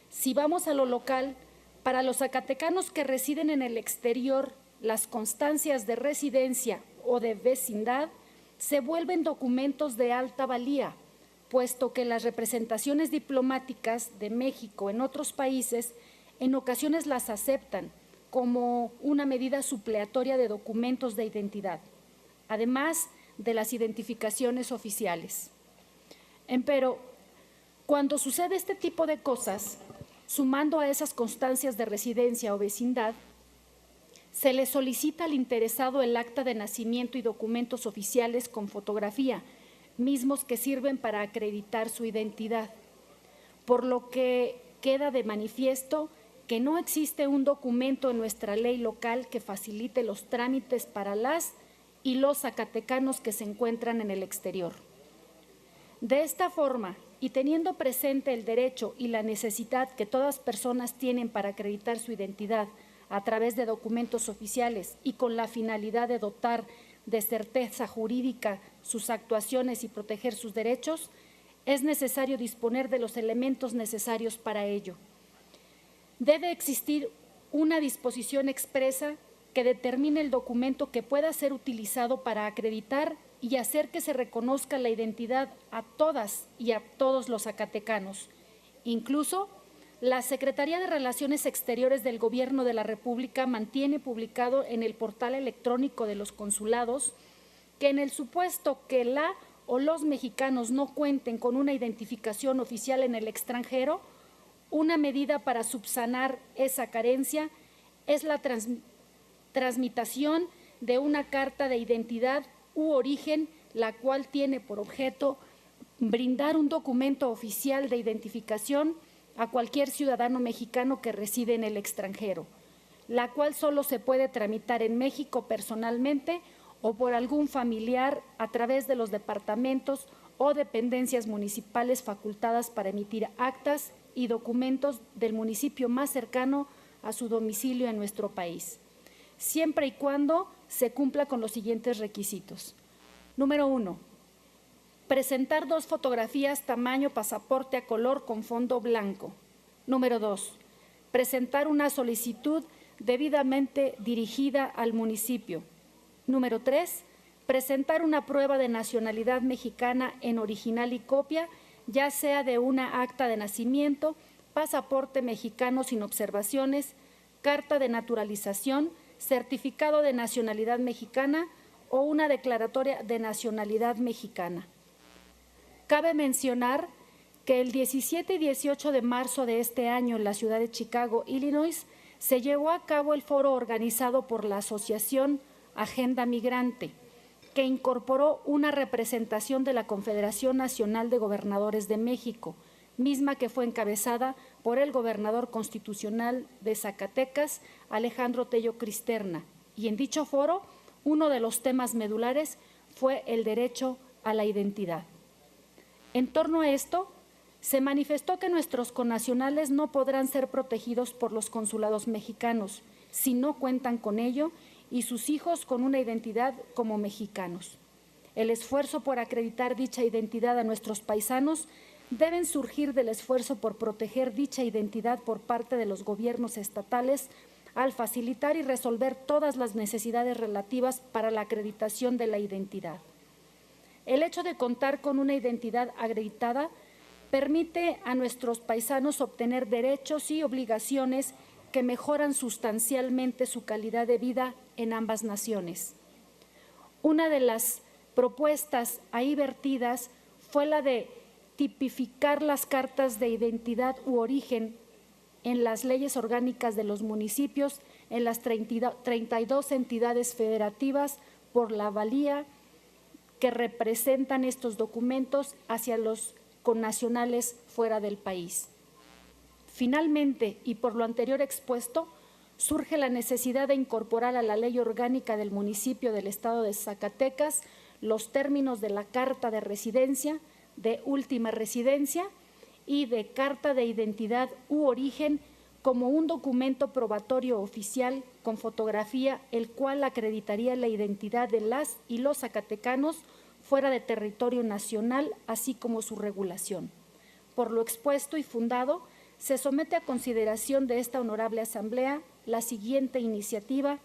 Si vamos a lo local, para los zacatecanos que residen en el exterior, las constancias de residencia o de vecindad se vuelven documentos de alta valía, puesto que las representaciones diplomáticas de México en otros países en ocasiones las aceptan como una medida supleatoria de documentos de identidad, además de las identificaciones oficiales. Empero, cuando sucede este tipo de cosas, sumando a esas constancias de residencia o vecindad, se le solicita al interesado el acta de nacimiento y documentos oficiales con fotografía, mismos que sirven para acreditar su identidad, por lo que queda de manifiesto que no existe un documento en nuestra ley local que facilite los trámites para las y los zacatecanos que se encuentran en el exterior. De esta forma, y teniendo presente el derecho y la necesidad que todas personas tienen para acreditar su identidad a través de documentos oficiales y con la finalidad de dotar de certeza jurídica sus actuaciones y proteger sus derechos, es necesario disponer de los elementos necesarios para ello. Debe existir una disposición expresa que determine el documento que pueda ser utilizado para acreditar y hacer que se reconozca la identidad a todas y a todos los zacatecanos. Incluso, la Secretaría de Relaciones Exteriores del Gobierno de la República mantiene publicado en el portal electrónico de los consulados que en el supuesto que la o los mexicanos no cuenten con una identificación oficial en el extranjero, una medida para subsanar esa carencia es la transmitación de una carta de identidad u origen, la cual tiene por objeto brindar un documento oficial de identificación a cualquier ciudadano mexicano que reside en el extranjero, la cual solo se puede tramitar en México personalmente o por algún familiar a través de los departamentos o dependencias municipales facultadas para emitir actas y documentos del municipio más cercano a su domicilio en nuestro país, siempre y cuando se cumpla con los siguientes requisitos. Número 1. Presentar 2 fotografías tamaño pasaporte a color con fondo blanco. Número 2. Presentar una solicitud debidamente dirigida al municipio. Número 3. Presentar una prueba de nacionalidad mexicana en original y copia, ya sea de una acta de nacimiento, pasaporte mexicano sin observaciones, carta de naturalización, certificado de nacionalidad mexicana o una declaratoria de nacionalidad mexicana. Cabe mencionar que el 17 y 18 de marzo de este año en la ciudad de Chicago, Illinois, se llevó a cabo el foro organizado por la Asociación Agenda Migrante, que incorporó una representación de la Confederación Nacional de Gobernadores de México, misma que fue encabezada por el gobernador constitucional de Zacatecas, Alejandro Tello Cristerna. Y en dicho foro, uno de los temas medulares fue el derecho a la identidad. En torno a esto, se manifestó que nuestros connacionales no podrán ser protegidos por los consulados mexicanos si no cuentan con ello y sus hijos con una identidad como mexicanos. El esfuerzo por acreditar dicha identidad a nuestros paisanos deben surgir del esfuerzo por proteger dicha identidad por parte de los gobiernos estatales al facilitar y resolver todas las necesidades relativas para la acreditación de la identidad. El hecho de contar con una identidad acreditada permite a nuestros paisanos obtener derechos y obligaciones que mejoran sustancialmente su calidad de vida en ambas naciones. Una de las propuestas ahí vertidas fue la de tipificar las cartas de identidad u origen en las leyes orgánicas de los municipios, en las 32 entidades federativas, por la valía que representan estos documentos hacia los connacionales fuera del país. Finalmente, y por lo anterior expuesto, surge la necesidad de incorporar a la ley orgánica del municipio del estado de Zacatecas los términos de la carta de residencia, de última residencia y de carta de identidad u origen como un documento probatorio oficial con fotografía, el cual acreditaría la identidad de las y los zacatecanos fuera de territorio nacional, así como su regulación. Por lo expuesto y fundado, se somete a consideración de esta honorable asamblea la siguiente iniciativa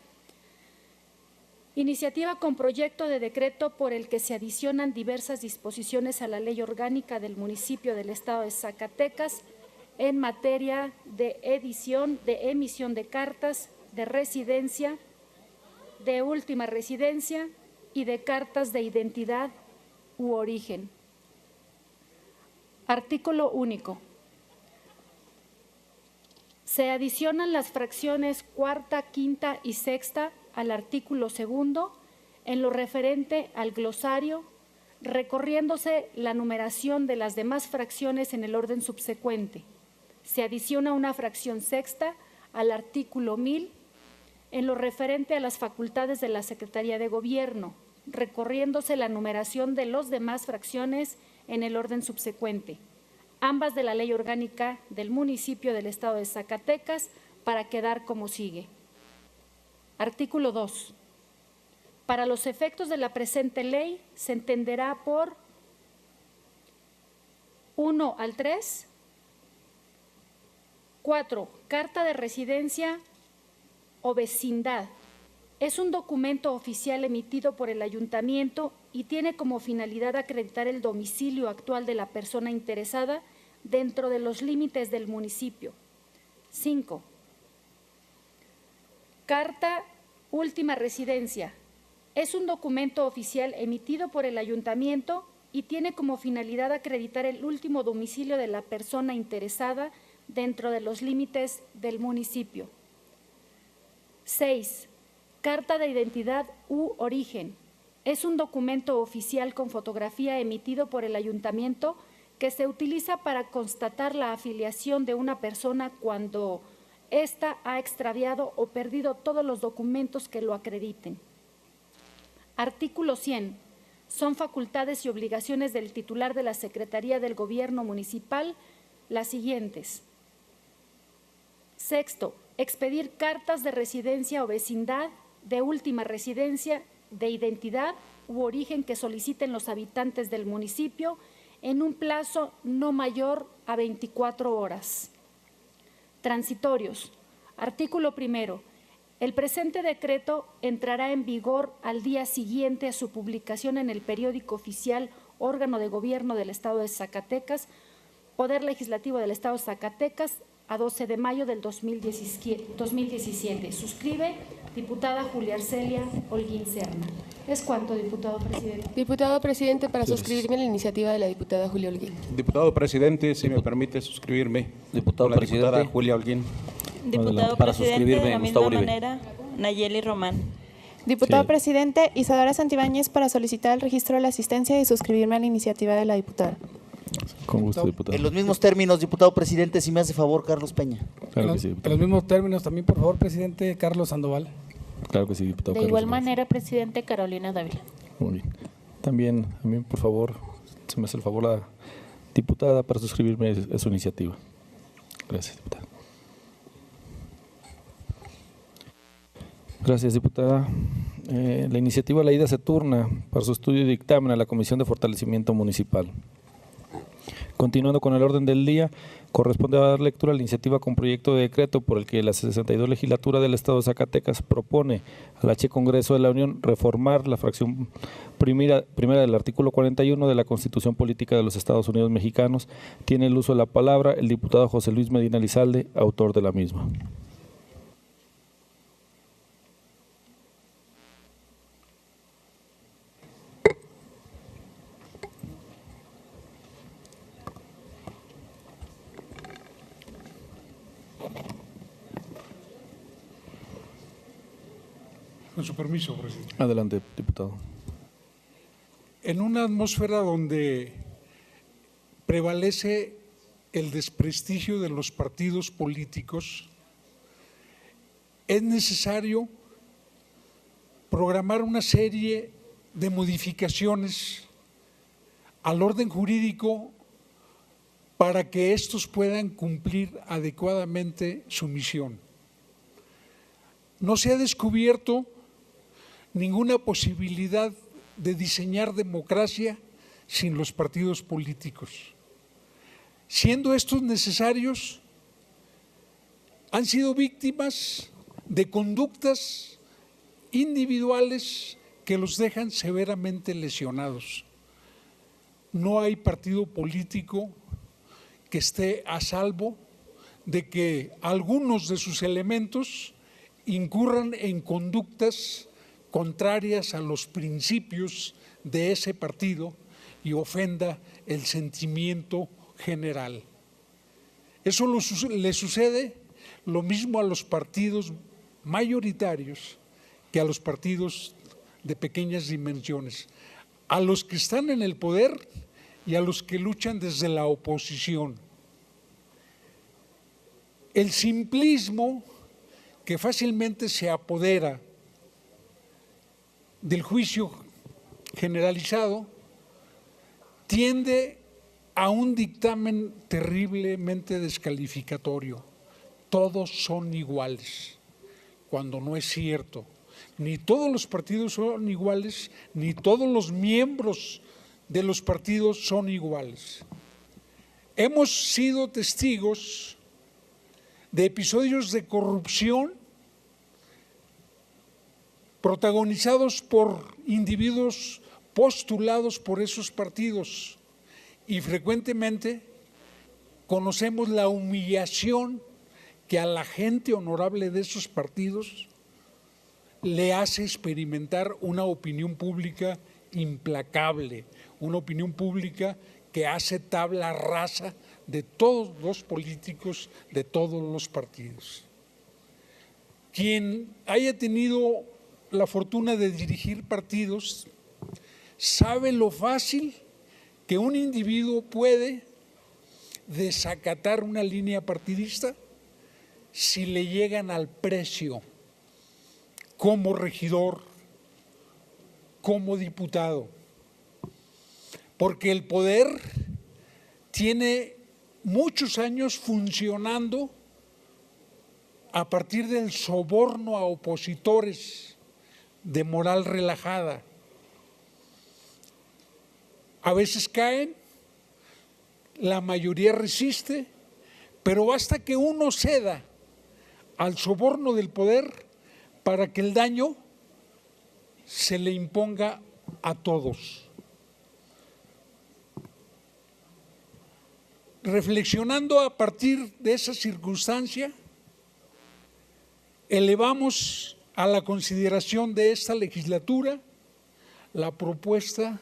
con proyecto de decreto por el que se adicionan diversas disposiciones a la ley orgánica del municipio del estado de Zacatecas en materia de emisión de cartas, de residencia, de última residencia y de cartas de identidad u origen. Artículo único. Se adicionan las fracciones cuarta, quinta y sexta al artículo segundo en lo referente al glosario, recorriéndose la numeración de las demás fracciones en el orden subsecuente. Se adiciona una fracción sexta al artículo 1000 en lo referente a las facultades de la Secretaría de Gobierno, recorriéndose la numeración de las demás fracciones en el orden subsecuente, ambas de la Ley Orgánica del Municipio del Estado de Zacatecas, para quedar como sigue. Artículo 2. Para los efectos de la presente ley, se entenderá por 1 al 3, 4. Carta de residencia o vecindad. Es un documento oficial emitido por el ayuntamiento y tiene como finalidad acreditar el domicilio actual de la persona interesada dentro de los límites del municipio. 5. Carta última residencia. Es un documento oficial emitido por el ayuntamiento y tiene como finalidad acreditar el último domicilio de la persona interesada dentro de los límites del municipio. 6. Carta de identidad u origen. Es un documento oficial con fotografía emitido por el ayuntamiento que se utiliza para constatar la afiliación de una persona cuando ésta ha extraviado o perdido todos los documentos que lo acrediten. Artículo 100. Son facultades y obligaciones del titular de la Secretaría del Gobierno Municipal las siguientes. 6. Expedir cartas de residencia o vecindad, de última residencia, de identidad u origen que soliciten los habitantes del municipio en un plazo no mayor a 24 horas. Transitorios. Artículo 1. El presente decreto entrará en vigor al día siguiente a su publicación en el periódico oficial, órgano de gobierno del Estado de Zacatecas, Poder Legislativo del Estado de Zacatecas, a 12 de mayo del 2017. Suscribe diputada Julia Arcelia Holguín Serna. Es cuanto, diputado presidente. Diputado presidente, para suscribirme a la iniciativa de la diputada Julia Holguín. Diputado presidente, si me permite suscribirme. Diputado con la presidente. diputada Julia Holguín. Diputado para presidente, de la misma manera, Nayeli Román. Diputado presidente, Isadora Santibáñez, para solicitar el registro de la asistencia y suscribirme a la iniciativa de la diputada. Con gusto, diputado. En los mismos términos, diputado presidente, si me hace favor, Carlos Peña. Claro que sí, En diputado. los mismos términos también, por favor, presidente, Carlos Sandoval. Claro que sí, diputado. De Carlos igual Sandoval. manera, presidente, Carolina Dávila. Muy bien. También, a mí, por favor, se me hace el favor la diputada para suscribirme a su iniciativa. Gracias, diputada. Gracias, diputada. La iniciativa leída se turna para su estudio y dictamen a la Comisión de Fortalecimiento Municipal. Continuando con el orden del día, corresponde dar lectura a la iniciativa con proyecto de decreto por el que la 62 Legislatura del Estado de Zacatecas propone al H. Congreso de la Unión reformar la fracción primera del artículo 41 de la Constitución Política de los Estados Unidos Mexicanos. Tiene el uso de la palabra el diputado José Luis Medina Lizalde, autor de la misma. Con su permiso, presidente. Adelante, diputado. En una atmósfera donde prevalece el desprestigio de los partidos políticos, es necesario programar una serie de modificaciones al orden jurídico para que estos puedan cumplir adecuadamente su misión. No se ha descubierto ninguna posibilidad de diseñar democracia sin los partidos políticos. Siendo estos necesarios, han sido víctimas de conductas individuales que los dejan severamente lesionados. No hay partido político que esté a salvo de que algunos de sus elementos incurran en conductas contrarias a los principios de ese partido y ofenda el sentimiento general. Eso le sucede lo mismo a los partidos mayoritarios que a los partidos de pequeñas dimensiones, a los que están en el poder y a los que luchan desde la oposición. El simplismo que fácilmente se apodera del juicio generalizado tiende a un dictamen terriblemente descalificatorio. Todos son iguales, cuando no es cierto. Ni todos los partidos son iguales, ni todos los miembros de los partidos son iguales. Hemos sido testigos de episodios de corrupción protagonizados por individuos postulados por esos partidos, y frecuentemente conocemos la humillación que a la gente honorable de esos partidos le hace experimentar una opinión pública implacable, una opinión pública que hace tabla rasa de todos los políticos, de todos los partidos. Quien haya tenido la fortuna de dirigir partidos sabe lo fácil que un individuo puede desacatar una línea partidista si le llegan al precio como regidor, como diputado, porque el poder tiene muchos años funcionando a partir del soborno a opositores de moral relajada. A veces caen, la mayoría resiste, pero basta que uno ceda al soborno del poder para que el daño se le imponga a todos. Reflexionando a partir de esa circunstancia, elevamos a la consideración de esta legislatura la propuesta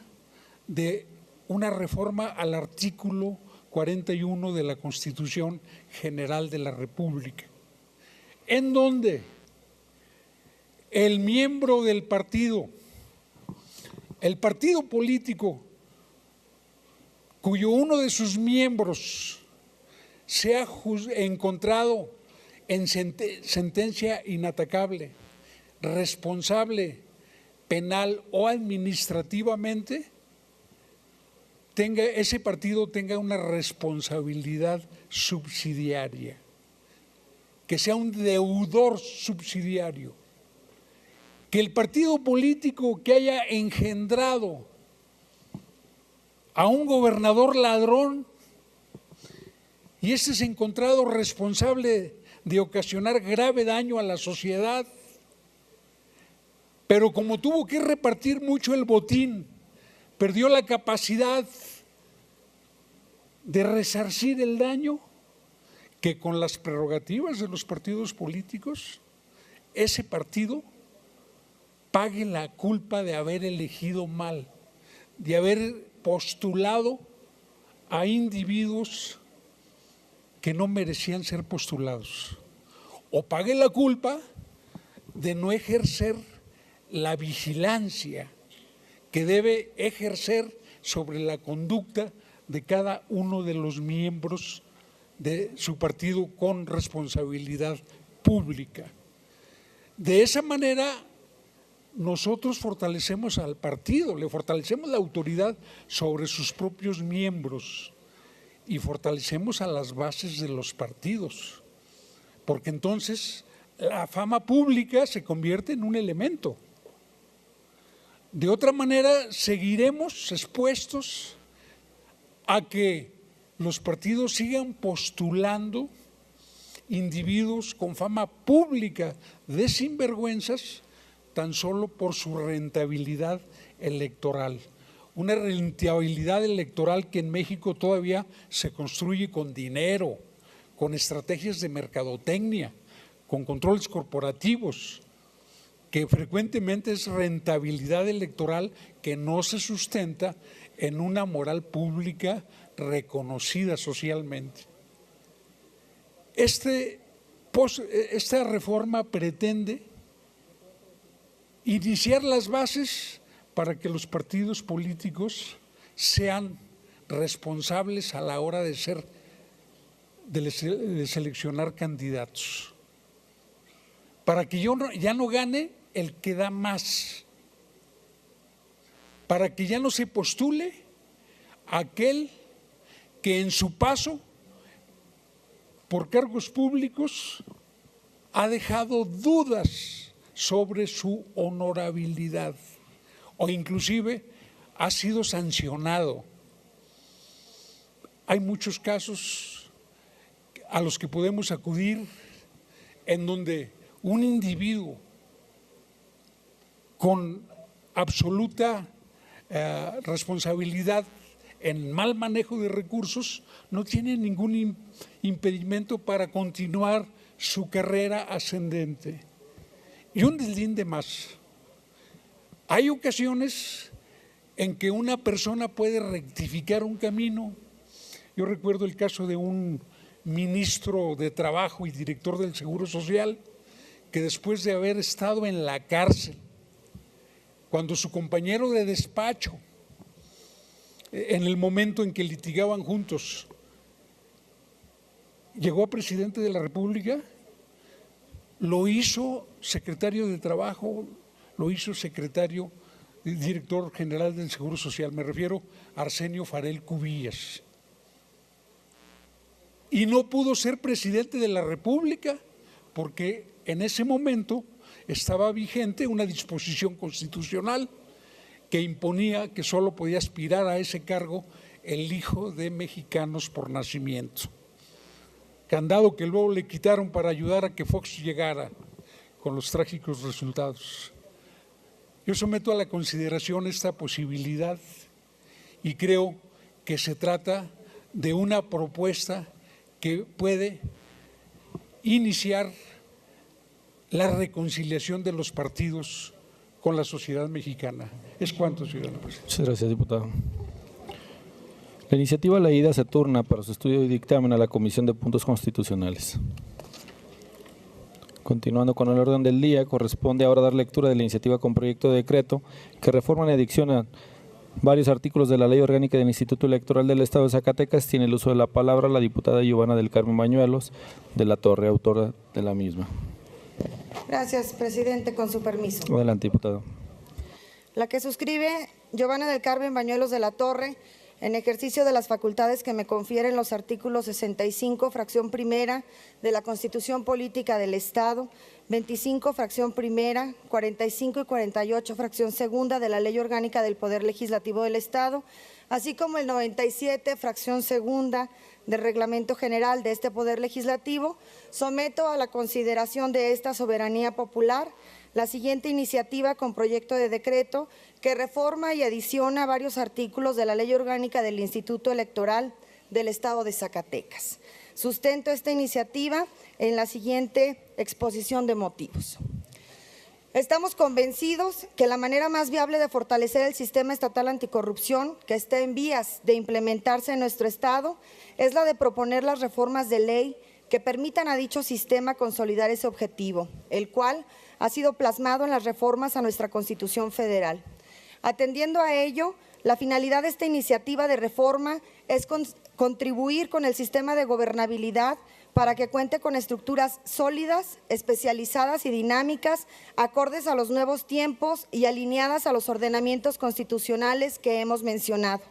de una reforma al artículo 41 de la Constitución General de la República, en donde el miembro del partido, el partido político cuyo uno de sus miembros sea encontrado en sentencia inatacable, responsable penal o administrativamente, ese partido tenga una responsabilidad subsidiaria, que sea un deudor subsidiario, que el partido político que haya engendrado a un gobernador ladrón y este es encontrado responsable de ocasionar grave daño a la sociedad, pero como tuvo que repartir mucho el botín, perdió la capacidad de resarcir el daño, que con las prerrogativas de los partidos políticos, ese partido pague la culpa de haber elegido mal, de haber postulado a individuos que no merecían ser postulados, o pague la culpa de no ejercer la vigilancia que debe ejercer sobre la conducta de cada uno de los miembros de su partido con responsabilidad pública. De esa manera nosotros fortalecemos al partido, le fortalecemos la autoridad sobre sus propios miembros y fortalecemos a las bases de los partidos, porque entonces la fama pública se convierte en un elemento. De otra manera, seguiremos expuestos a que los partidos sigan postulando individuos con fama pública de sinvergüenzas tan solo por su rentabilidad electoral. Una rentabilidad electoral que en México todavía se construye con dinero, con estrategias de mercadotecnia, con controles corporativos, que frecuentemente es rentabilidad electoral que no se sustenta en una moral pública reconocida socialmente. Esta reforma pretende iniciar las bases para que los partidos políticos sean responsables a la hora de seleccionar candidatos, para que ya no gane el que da más, para que ya no se postule aquel que en su paso por cargos públicos ha dejado dudas sobre su honorabilidad o inclusive ha sido sancionado. Hay muchos casos a los que podemos acudir en donde un individuo con absoluta responsabilidad en mal manejo de recursos no tiene ningún impedimento para continuar su carrera ascendente. Y un deslinde más. Hay ocasiones en que una persona puede rectificar un camino. Yo recuerdo el caso de un ministro de Trabajo y director del Seguro Social que después de haber estado en la cárcel, cuando su compañero de despacho, en el momento en que litigaban juntos, llegó a presidente de la República, lo hizo secretario de Trabajo, lo hizo director general del Seguro Social, me refiero a Arsenio Farel Cubillas. Y no pudo ser presidente de la República porque en ese momento estaba vigente una disposición constitucional que imponía que solo podía aspirar a ese cargo el hijo de mexicanos por nacimiento. Candado que luego le quitaron para ayudar a que Fox llegara con los trágicos resultados. Yo someto a la consideración esta posibilidad y creo que se trata de una propuesta que puede iniciar la reconciliación de los partidos con la sociedad mexicana. Es cuanto, ciudadano presidente. Muchas gracias, diputado. La iniciativa leída se turna para su estudio y dictamen a la Comisión de Puntos Constitucionales. Continuando con el orden del día, corresponde ahora dar lectura de la iniciativa con proyecto de decreto que reforma y adiciona varios artículos de la Ley Orgánica del Instituto Electoral del Estado de Zacatecas. Tiene el uso de la palabra la diputada Giovanna del Carmen Bañuelos de la Torre, autora de la misma. Gracias, presidente, con su permiso. Adelante, diputado. La que suscribe Giovanna del Carmen Bañuelos de la Torre, en ejercicio de las facultades que me confieren los artículos 65, fracción primera de la Constitución Política del Estado, 25, fracción primera, 45 y 48, fracción segunda de la Ley Orgánica del Poder Legislativo del Estado, así como el 97, fracción segunda del Reglamento General de este Poder Legislativo, someto a la consideración de esta soberanía popular la siguiente iniciativa con proyecto de decreto que reforma y adiciona varios artículos de la Ley Orgánica del Instituto Electoral del Estado de Zacatecas. Sustento esta iniciativa en la siguiente exposición de motivos. Estamos convencidos que la manera más viable de fortalecer el sistema estatal anticorrupción que está en vías de implementarse en nuestro Estado es la de proponer las reformas de ley que permitan a dicho sistema consolidar ese objetivo, el cual ha sido plasmado en las reformas a nuestra Constitución Federal. Atendiendo a ello, la finalidad de esta iniciativa de reforma es contribuir con el sistema de gobernabilidad para que cuente con estructuras sólidas, especializadas y dinámicas, acordes a los nuevos tiempos y alineadas a los ordenamientos constitucionales que hemos mencionado,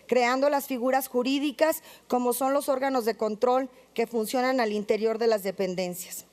creando las figuras jurídicas como son los órganos de control que funcionan al interior de las dependencias.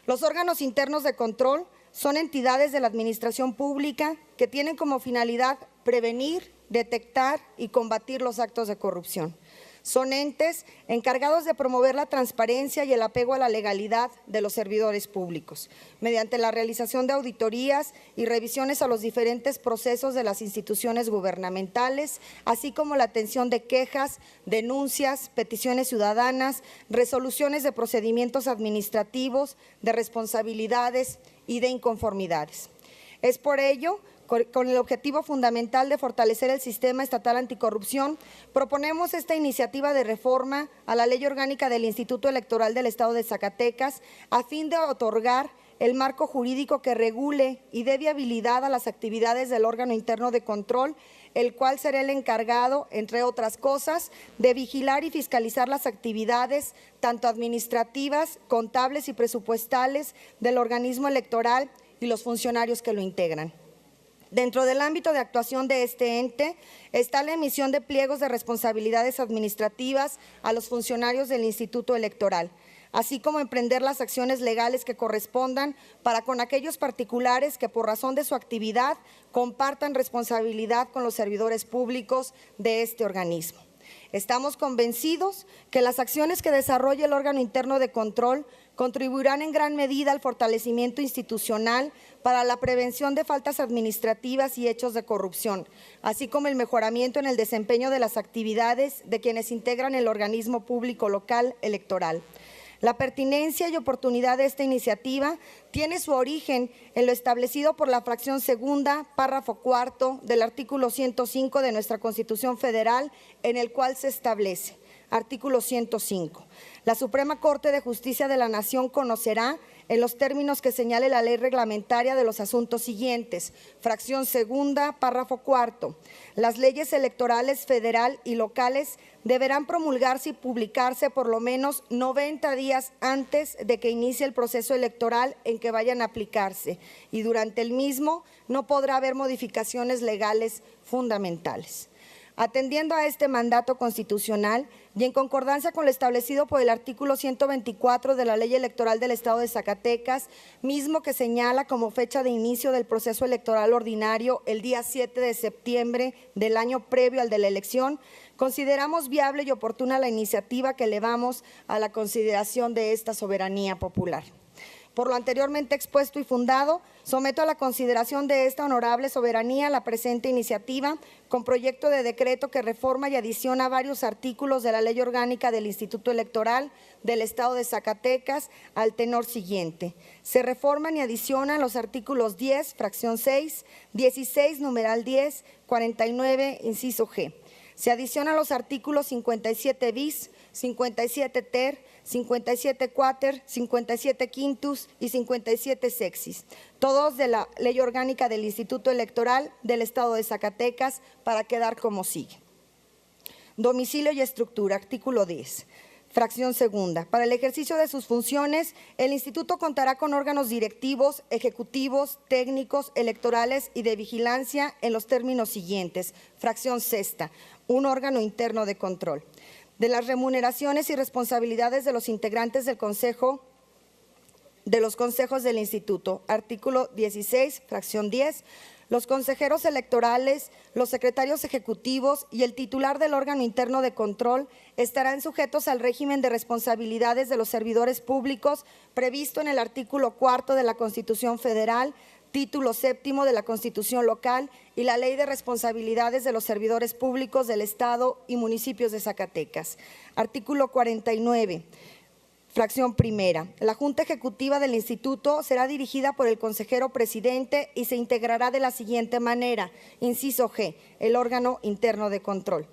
Los órganos internos de control son entidades de la administración pública que tienen como finalidad prevenir, detectar y combatir los actos de corrupción. Son entes encargados de promover la transparencia y el apego a la legalidad de los servidores públicos, mediante la realización de auditorías y revisiones a los diferentes procesos de las instituciones gubernamentales, así como la atención de quejas, denuncias, peticiones ciudadanas, resoluciones de procedimientos administrativos, de responsabilidades y de inconformidades. Es por ello, con el objetivo fundamental de fortalecer el sistema estatal anticorrupción, proponemos esta iniciativa de reforma a la Ley Orgánica del Instituto Electoral del Estado de Zacatecas a fin de otorgar el marco jurídico que regule y dé viabilidad a las actividades del órgano interno de control, el cual será el encargado, entre otras cosas, de vigilar y fiscalizar las actividades, tanto administrativas, contables y presupuestales del organismo electoral y los funcionarios que lo integran. Dentro del ámbito de actuación de este ente está la emisión de pliegos de responsabilidades administrativas a los funcionarios del Instituto Electoral, así como emprender las acciones legales que correspondan para con aquellos particulares que por razón de su actividad compartan responsabilidad con los servidores públicos de este organismo. Estamos convencidos que las acciones que desarrolle el órgano interno de control contribuirán en gran medida al fortalecimiento institucional para la prevención de faltas administrativas y hechos de corrupción, así como el mejoramiento en el desempeño de las actividades de quienes integran el organismo público local electoral. La pertinencia y oportunidad de esta iniciativa tiene su origen en lo establecido por la fracción segunda, párrafo cuarto del artículo 105 de nuestra Constitución Federal, en el cual se establece, artículo 105, la Suprema Corte de Justicia de la Nación conocerá en los términos que señale la ley reglamentaria de los asuntos siguientes. Fracción segunda, párrafo cuarto. Las leyes electorales federal y locales deberán promulgarse y publicarse por lo menos 90 días antes de que inicie el proceso electoral en que vayan a aplicarse, y durante el mismo no podrá haber modificaciones legales fundamentales. Atendiendo a este mandato constitucional y en concordancia con lo establecido por el artículo 124 de la Ley Electoral del Estado de Zacatecas, mismo que señala como fecha de inicio del proceso electoral ordinario el día 7 de septiembre del año previo al de la elección, consideramos viable y oportuna la iniciativa que elevamos a la consideración de esta soberanía popular. Por lo anteriormente expuesto y fundado, someto a la consideración de esta honorable soberanía la presente iniciativa con proyecto de decreto que reforma y adiciona varios artículos de la Ley Orgánica del Instituto Electoral del Estado de Zacatecas al tenor siguiente. Se reforman y adicionan los artículos 10, fracción 6, 16, numeral 10, 49, inciso G. Se adicionan los artículos 57 bis, 57 ter, 57 quater, 57 quintus y 57 sexis, todos de la Ley Orgánica del Instituto Electoral del Estado de Zacatecas, para quedar como sigue. Domicilio y estructura, artículo 10. Fracción segunda. Para el ejercicio de sus funciones, el Instituto contará con órganos directivos, ejecutivos, técnicos, electorales y de vigilancia en los términos siguientes. Fracción sexta. Un órgano interno de control. De las remuneraciones y responsabilidades de los integrantes del Consejo, de los consejos del Instituto. Artículo 16, fracción 10. Los consejeros electorales, los secretarios ejecutivos y el titular del órgano interno de control estarán sujetos al régimen de responsabilidades de los servidores públicos previsto en el artículo 4 de la Constitución Federal, título 7 de la Constitución Local y la Ley de Responsabilidades de los Servidores Públicos del Estado y Municipios de Zacatecas. Artículo 49. Fracción primera. La Junta Ejecutiva del Instituto será dirigida por el consejero presidente y se integrará de la siguiente manera. Inciso G, el órgano interno de control.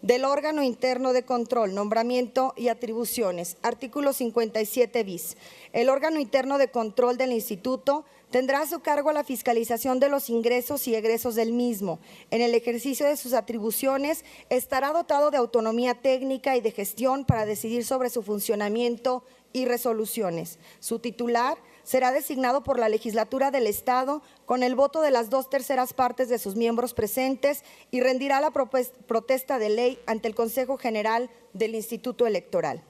Del órgano interno de control, nombramiento y atribuciones. Artículo 57 bis. El órgano interno de control del Instituto tendrá a su cargo la fiscalización de los ingresos y egresos del mismo. En el ejercicio de sus atribuciones estará dotado de autonomía técnica y de gestión para decidir sobre su funcionamiento y resoluciones. Su titular será designado por la legislatura del Estado con el voto de las 2/3 partes de sus miembros presentes y rendirá la protesta de ley ante el Consejo General del Instituto Electoral.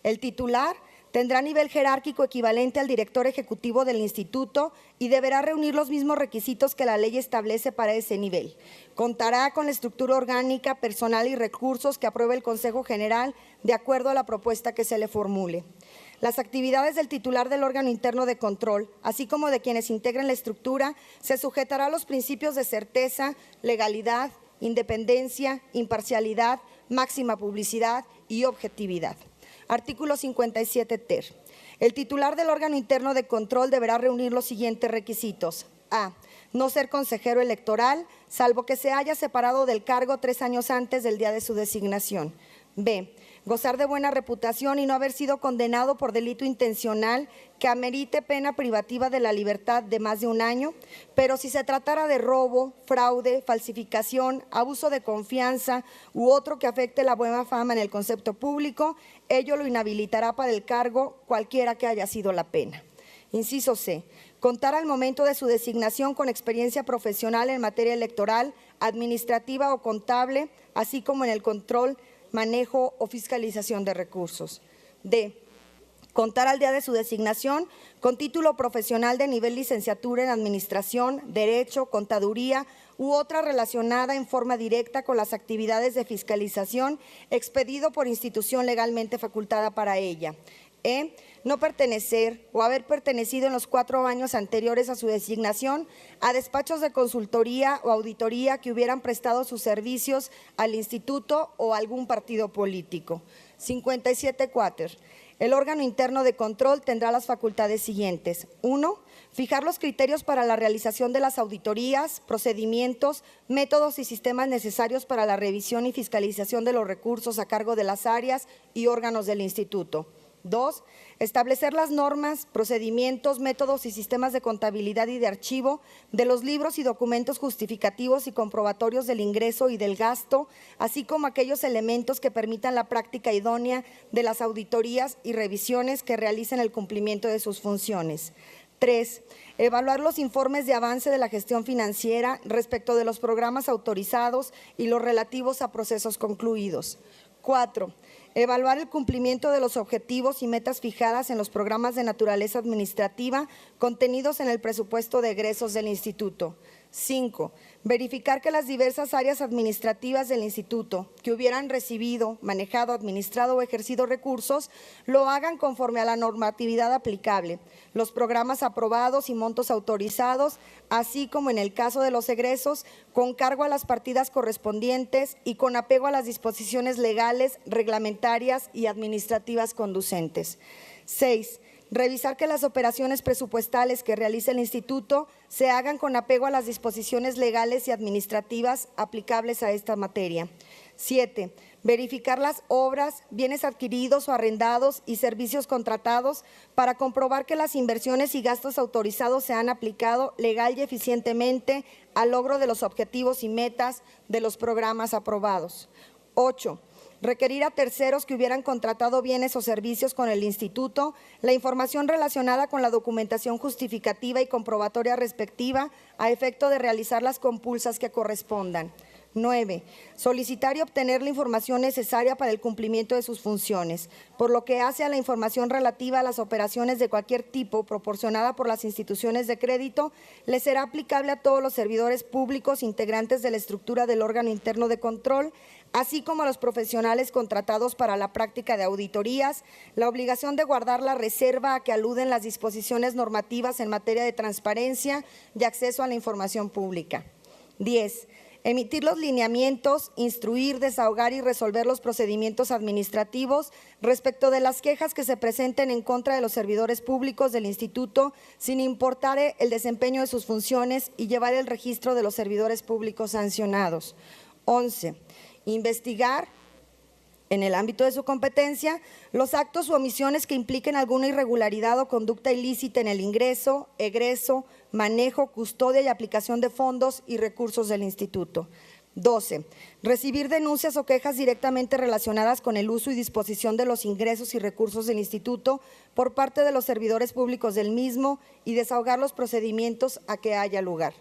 El titular Tendrá nivel jerárquico equivalente al director ejecutivo del instituto y deberá reunir los mismos requisitos que la ley establece para ese nivel. Contará con la estructura orgánica, personal y recursos que apruebe el Consejo General de acuerdo a la propuesta que se le formule. Las actividades del titular del órgano interno de control, así como de quienes integren la estructura, se sujetará a los principios de certeza, legalidad, independencia, imparcialidad, máxima publicidad y objetividad. Artículo 57 ter. El titular del órgano interno de control deberá reunir los siguientes requisitos. A. No ser consejero electoral, salvo que se haya separado del cargo 3 años antes del día de su designación. B. Gozar de buena reputación y no haber sido condenado por delito intencional que amerite pena privativa de la libertad de más de 1 año, pero si se tratara de robo, fraude, falsificación, abuso de confianza u otro que afecte la buena fama en el concepto público, ello lo inhabilitará para el cargo cualquiera que haya sido la pena. Inciso C. Contar al momento de su designación con experiencia profesional en materia electoral, administrativa o contable, así como en el control, manejo o fiscalización de recursos. D. Contar al día de su designación con título profesional de nivel licenciatura en Administración, Derecho, Contaduría u otra relacionada en forma directa con las actividades de fiscalización expedido por institución legalmente facultada para ella. E. No pertenecer o haber pertenecido en los 4 años anteriores a su designación a despachos de consultoría o auditoría que hubieran prestado sus servicios al instituto o a algún partido político. 57 cuater. El órgano interno de control tendrá las facultades siguientes. 1. Fijar los criterios para la realización de las auditorías, procedimientos, métodos y sistemas necesarios para la revisión y fiscalización de los recursos a cargo de las áreas y órganos del instituto. 2. Establecer las normas, procedimientos, métodos y sistemas de contabilidad y de archivo de los libros y documentos justificativos y comprobatorios del ingreso y del gasto, así como aquellos elementos que permitan la práctica idónea de las auditorías y revisiones que realicen el cumplimiento de sus funciones. 3. Evaluar los informes de avance de la gestión financiera respecto de los programas autorizados y los relativos a procesos concluidos. 4. Evaluar el cumplimiento de los objetivos y metas fijadas en los programas de naturaleza administrativa contenidos en el presupuesto de egresos del instituto. 5. Verificar que las diversas áreas administrativas del instituto que hubieran recibido, manejado, administrado o ejercido recursos lo hagan conforme a la normatividad aplicable, los programas aprobados y montos autorizados, así como en el caso de los egresos, con cargo a las partidas correspondientes y con apego a las disposiciones legales, reglamentarias y administrativas conducentes. 6. Revisar que las operaciones presupuestales que realice el instituto se hagan con apego a las disposiciones legales y administrativas aplicables a esta materia. 7. Verificar las obras, bienes adquiridos o arrendados y servicios contratados para comprobar que las inversiones y gastos autorizados se han aplicado legal y eficientemente al logro de los objetivos y metas de los programas aprobados. 8. Requerir a terceros que hubieran contratado bienes o servicios con el instituto la información relacionada con la documentación justificativa y comprobatoria respectiva a efecto de realizar las compulsas que correspondan. 9. Solicitar y obtener la información necesaria para el cumplimiento de sus funciones, por lo que hace a la información relativa a las operaciones de cualquier tipo proporcionada por las instituciones de crédito, le será aplicable a todos los servidores públicos integrantes de la estructura del órgano interno de control, así como a los profesionales contratados para la práctica de auditorías, la obligación de guardar la reserva a que aluden las disposiciones normativas en materia de transparencia y acceso a la información pública. 10. Emitir los lineamientos, instruir, desahogar y resolver los procedimientos administrativos respecto de las quejas que se presenten en contra de los servidores públicos del instituto, sin importar el desempeño de sus funciones y llevar el registro de los servidores públicos sancionados. 11. Investigar, en el ámbito de su competencia, los actos u omisiones que impliquen alguna irregularidad o conducta ilícita en el ingreso, egreso, manejo, custodia y aplicación de fondos y recursos del instituto. 12. Recibir denuncias o quejas directamente relacionadas con el uso y disposición de los ingresos y recursos del instituto por parte de los servidores públicos del mismo y desahogar los procedimientos a que haya lugar.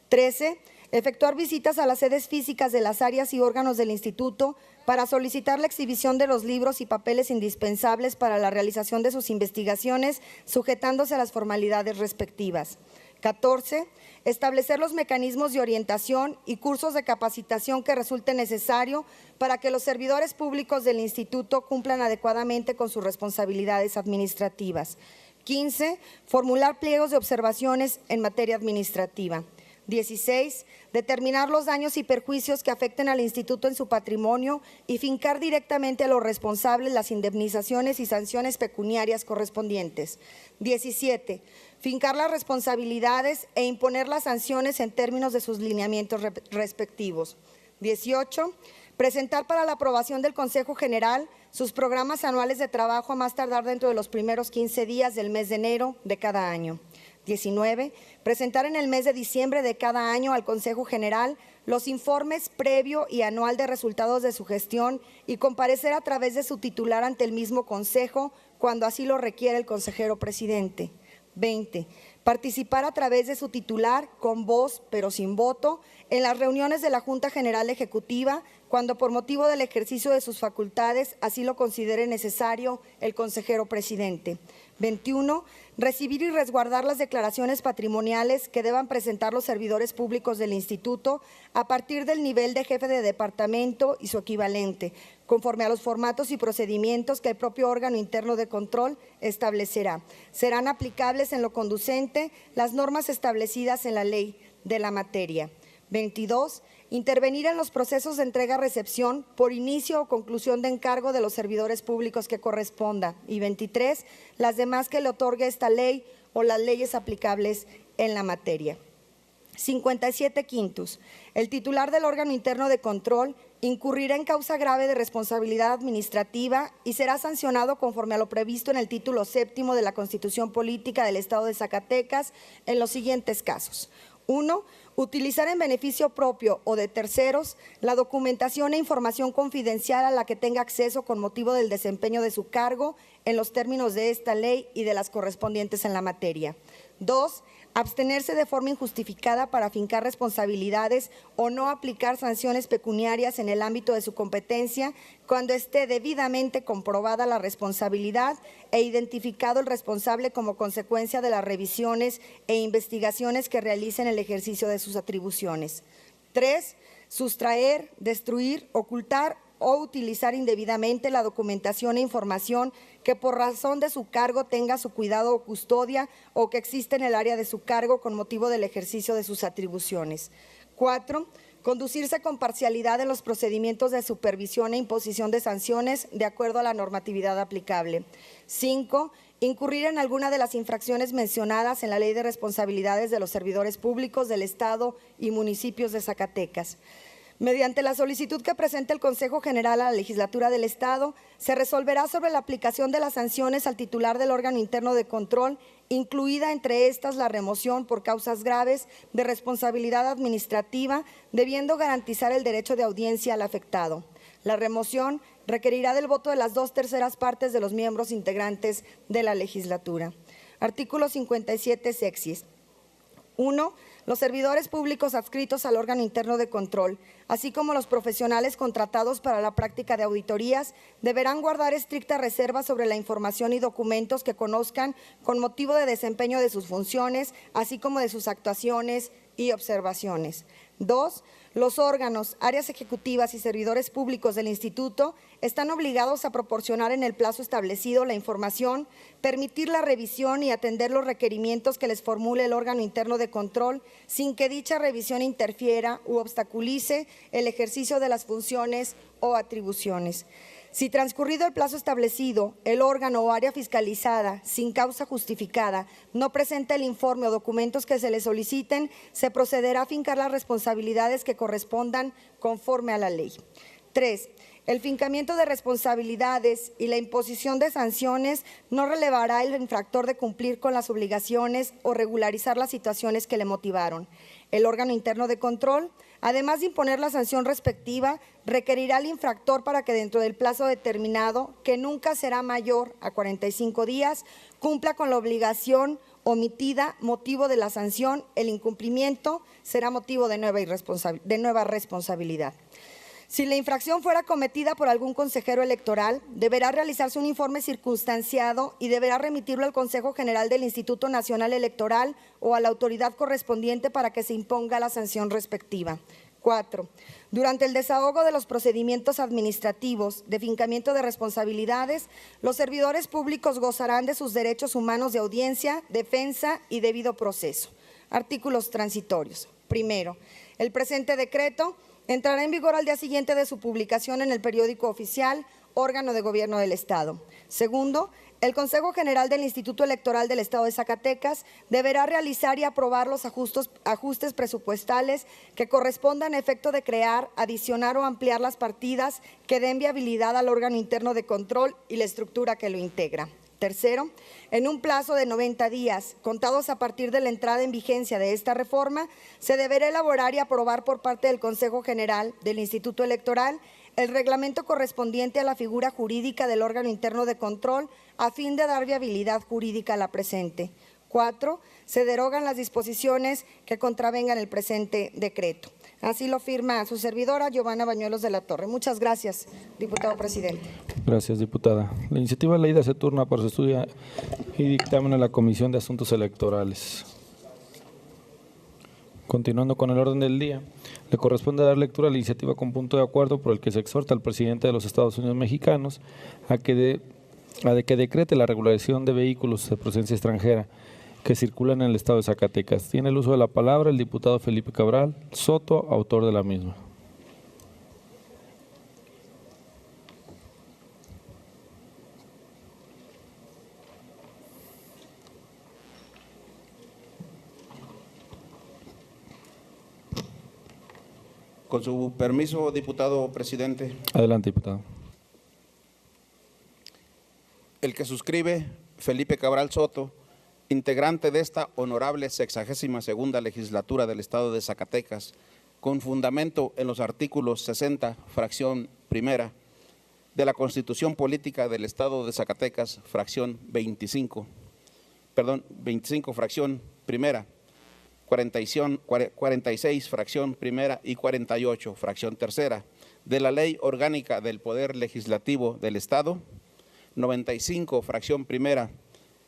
13. Efectuar visitas a las sedes físicas de las áreas y órganos del instituto para solicitar la exhibición de los libros y papeles indispensables para la realización de sus investigaciones, sujetándose a las formalidades respectivas. 14. Establecer los mecanismos de orientación y cursos de capacitación que resulte necesario para que los servidores públicos del instituto cumplan adecuadamente con sus responsabilidades administrativas. 15. Formular pliegos de observaciones en materia administrativa. 16. Determinar los daños y perjuicios que afecten al instituto en su patrimonio y fincar directamente a los responsables las indemnizaciones y sanciones pecuniarias correspondientes. 17. Fincar las responsabilidades e imponer las sanciones en términos de sus lineamientos respectivos. 18. Presentar para la aprobación del Consejo General sus programas anuales de trabajo a más tardar dentro de los primeros 15 días del mes de enero de cada año. 19. Presentar en el mes de diciembre de cada año al Consejo General los informes previo y anual de resultados de su gestión y comparecer a través de su titular ante el mismo Consejo cuando así lo requiere el consejero presidente. 20. Participar a través de su titular con voz pero sin voto en las reuniones de la Junta General Ejecutiva cuando por motivo del ejercicio de sus facultades así lo considere necesario el consejero presidente. 21. Recibir y resguardar las declaraciones patrimoniales que deban presentar los servidores públicos del instituto a partir del nivel de jefe de departamento y su equivalente, conforme a los formatos y procedimientos que el propio órgano interno de control establecerá. Serán aplicables en lo conducente las normas establecidas en la ley de la materia. 22. Intervenir en los procesos de entrega-recepción por inicio o conclusión de encargo de los servidores públicos que corresponda. Y 23. Las demás que le otorgue esta ley o las leyes aplicables en la materia. 57 quintos. El titular del órgano interno de control incurrirá en causa grave de responsabilidad administrativa y será sancionado conforme a lo previsto en el título 7º de la Constitución Política del Estado de Zacatecas en los siguientes casos. 1. Utilizar en beneficio propio o de terceros la documentación e información confidencial a la que tenga acceso con motivo del desempeño de su cargo en los términos de esta ley y de las correspondientes en la materia. 2. Abstenerse de forma injustificada para fincar responsabilidades o no aplicar sanciones pecuniarias en el ámbito de su competencia cuando esté debidamente comprobada la responsabilidad e identificado el responsable como consecuencia de las revisiones e investigaciones que realicen el ejercicio de sus atribuciones. 3. Sustraer, destruir, ocultar o utilizar indebidamente la documentación e información que por razón de su cargo tenga su cuidado o custodia o que existe en el área de su cargo con motivo del ejercicio de sus atribuciones. 4. Conducirse con parcialidad en los procedimientos de supervisión e imposición de sanciones de acuerdo a la normatividad aplicable. 5. Incurrir en alguna de las infracciones mencionadas en la Ley de Responsabilidades de los Servidores Públicos del Estado y municipios de Zacatecas. Mediante la solicitud que presente el Consejo General a la Legislatura del Estado, se resolverá sobre la aplicación de las sanciones al titular del órgano interno de control, incluida entre estas la remoción por causas graves de responsabilidad administrativa, debiendo garantizar el derecho de audiencia al afectado. La remoción requerirá del voto de las 2/3 partes de los miembros integrantes de la legislatura. Artículo 57 sexis. 1. Los servidores públicos adscritos al órgano interno de control, así como los profesionales contratados para la práctica de auditorías, deberán guardar estricta reserva sobre la información y documentos que conozcan con motivo de desempeño de sus funciones, así como de sus actuaciones y observaciones. 2. Los órganos, áreas ejecutivas y servidores públicos del instituto están obligados a proporcionar en el plazo establecido la información, permitir la revisión y atender los requerimientos que les formule el órgano interno de control sin que dicha revisión interfiera u obstaculice el ejercicio de las funciones o atribuciones. Si transcurrido el plazo establecido, el órgano o área fiscalizada, sin causa justificada, no presenta el informe o documentos que se le soliciten, se procederá a fincar las responsabilidades que correspondan conforme a la ley. 3. El fincamiento de responsabilidades y la imposición de sanciones no relevará el infractor de cumplir con las obligaciones o regularizar las situaciones que le motivaron. El órgano interno de control, además de imponer la sanción respectiva, requerirá al infractor para que dentro del plazo determinado, que nunca será mayor a 45 días, cumpla con la obligación omitida motivo de la sanción, el incumplimiento será motivo de nueva responsabilidad. Si la infracción fuera cometida por algún consejero electoral, deberá realizarse un informe circunstanciado y deberá remitirlo al Consejo General del Instituto Nacional Electoral o a la autoridad correspondiente para que se imponga la sanción respectiva. 4. Durante el desahogo de los procedimientos administrativos de fincamiento de responsabilidades, los servidores públicos gozarán de sus derechos humanos de audiencia, defensa y debido proceso. Artículos transitorios. Primero, el presente decreto entrará en vigor al día siguiente de su publicación en el periódico oficial, órgano de gobierno del Estado. Segundo, el Consejo General del Instituto Electoral del Estado de Zacatecas deberá realizar y aprobar los ajustes presupuestales que correspondan a efecto de crear, adicionar o ampliar las partidas que den viabilidad al órgano interno de control y la estructura que lo integra. Tercero, en un plazo de 90 días, contados a partir de la entrada en vigencia de esta reforma, se deberá elaborar y aprobar por parte del Consejo General del Instituto Electoral el reglamento correspondiente a la figura jurídica del órgano interno de control a fin de dar viabilidad jurídica a la presente. 4. Se derogan las disposiciones que contravengan el presente decreto. Así lo firma su servidora, Giovanna Bañuelos de la Torre. Muchas gracias, diputado presidente. Gracias, diputada. La iniciativa leída se turna para su estudio y dictamen a la Comisión de Asuntos Electorales. Continuando con el orden del día, le corresponde dar lectura a la iniciativa con punto de acuerdo por el que se exhorta al presidente de los Estados Unidos mexicanos a que decrete la regularización de vehículos de procedencia extranjera que circulan en el estado de Zacatecas. Tiene el uso de la palabra el diputado Felipe Cabral Soto, autor de la misma. Con su permiso, diputado presidente. Adelante, diputado. El que suscribe, Felipe Cabral Soto, integrante de esta honorable 62ª legislatura del Estado de Zacatecas, con fundamento en los artículos 60, fracción primera, de la Constitución Política del Estado de Zacatecas, fracción 25, fracción primera, 46, fracción primera y 48, fracción tercera, de la Ley Orgánica del Poder Legislativo del Estado, 95, fracción primera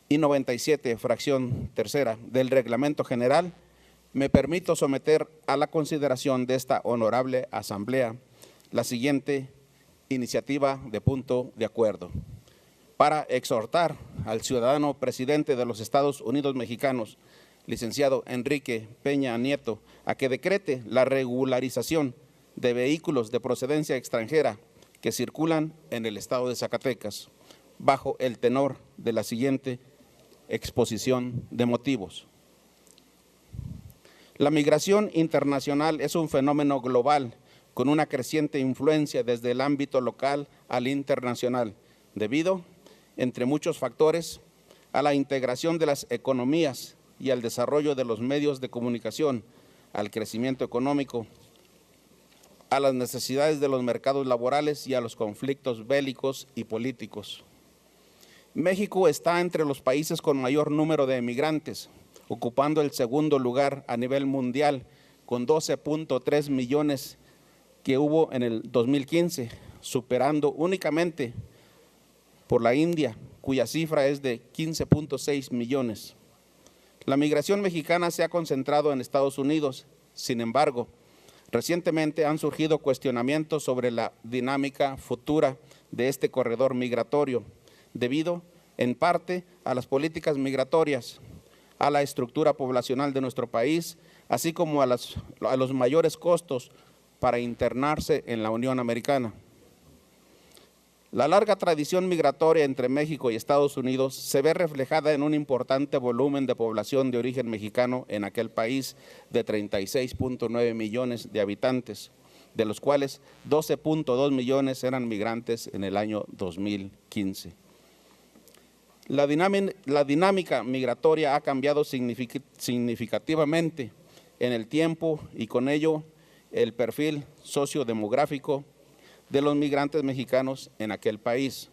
y 97, fracción tercera del Reglamento General, me permito someter a la consideración de esta honorable Asamblea la siguiente iniciativa de punto de acuerdo para exhortar al ciudadano presidente de los Estados Unidos mexicanos, licenciado Enrique Peña Nieto, a que decrete la regularización de vehículos de procedencia extranjera que circulan en el estado de Zacatecas, bajo el tenor de la siguiente exposición de motivos. La migración internacional es un fenómeno global con una creciente influencia desde el ámbito local al internacional, debido, entre muchos factores, a la integración de las economías y al desarrollo de los medios de comunicación, al crecimiento económico, a las necesidades de los mercados laborales y a los conflictos bélicos y políticos. México está entre los países con mayor número de emigrantes, ocupando el segundo lugar a nivel mundial, con 12.3 millones que hubo en el 2015, superando únicamente por la India, cuya cifra es de 15.6 millones. La migración mexicana se ha concentrado en Estados Unidos. Sin embargo, recientemente han surgido cuestionamientos sobre la dinámica futura de este corredor migratorio, debido en parte a las políticas migratorias, a la estructura poblacional de nuestro país, así como a los mayores costos para internarse en la Unión Americana. La larga tradición migratoria entre México y Estados Unidos se ve reflejada en un importante volumen de población de origen mexicano en aquel país de 36.9 millones de habitantes, de los cuales 12.2 millones eran migrantes en el año 2015. La dinámica migratoria ha cambiado significativamente en el tiempo y con ello el perfil sociodemográfico de los migrantes mexicanos en aquel país.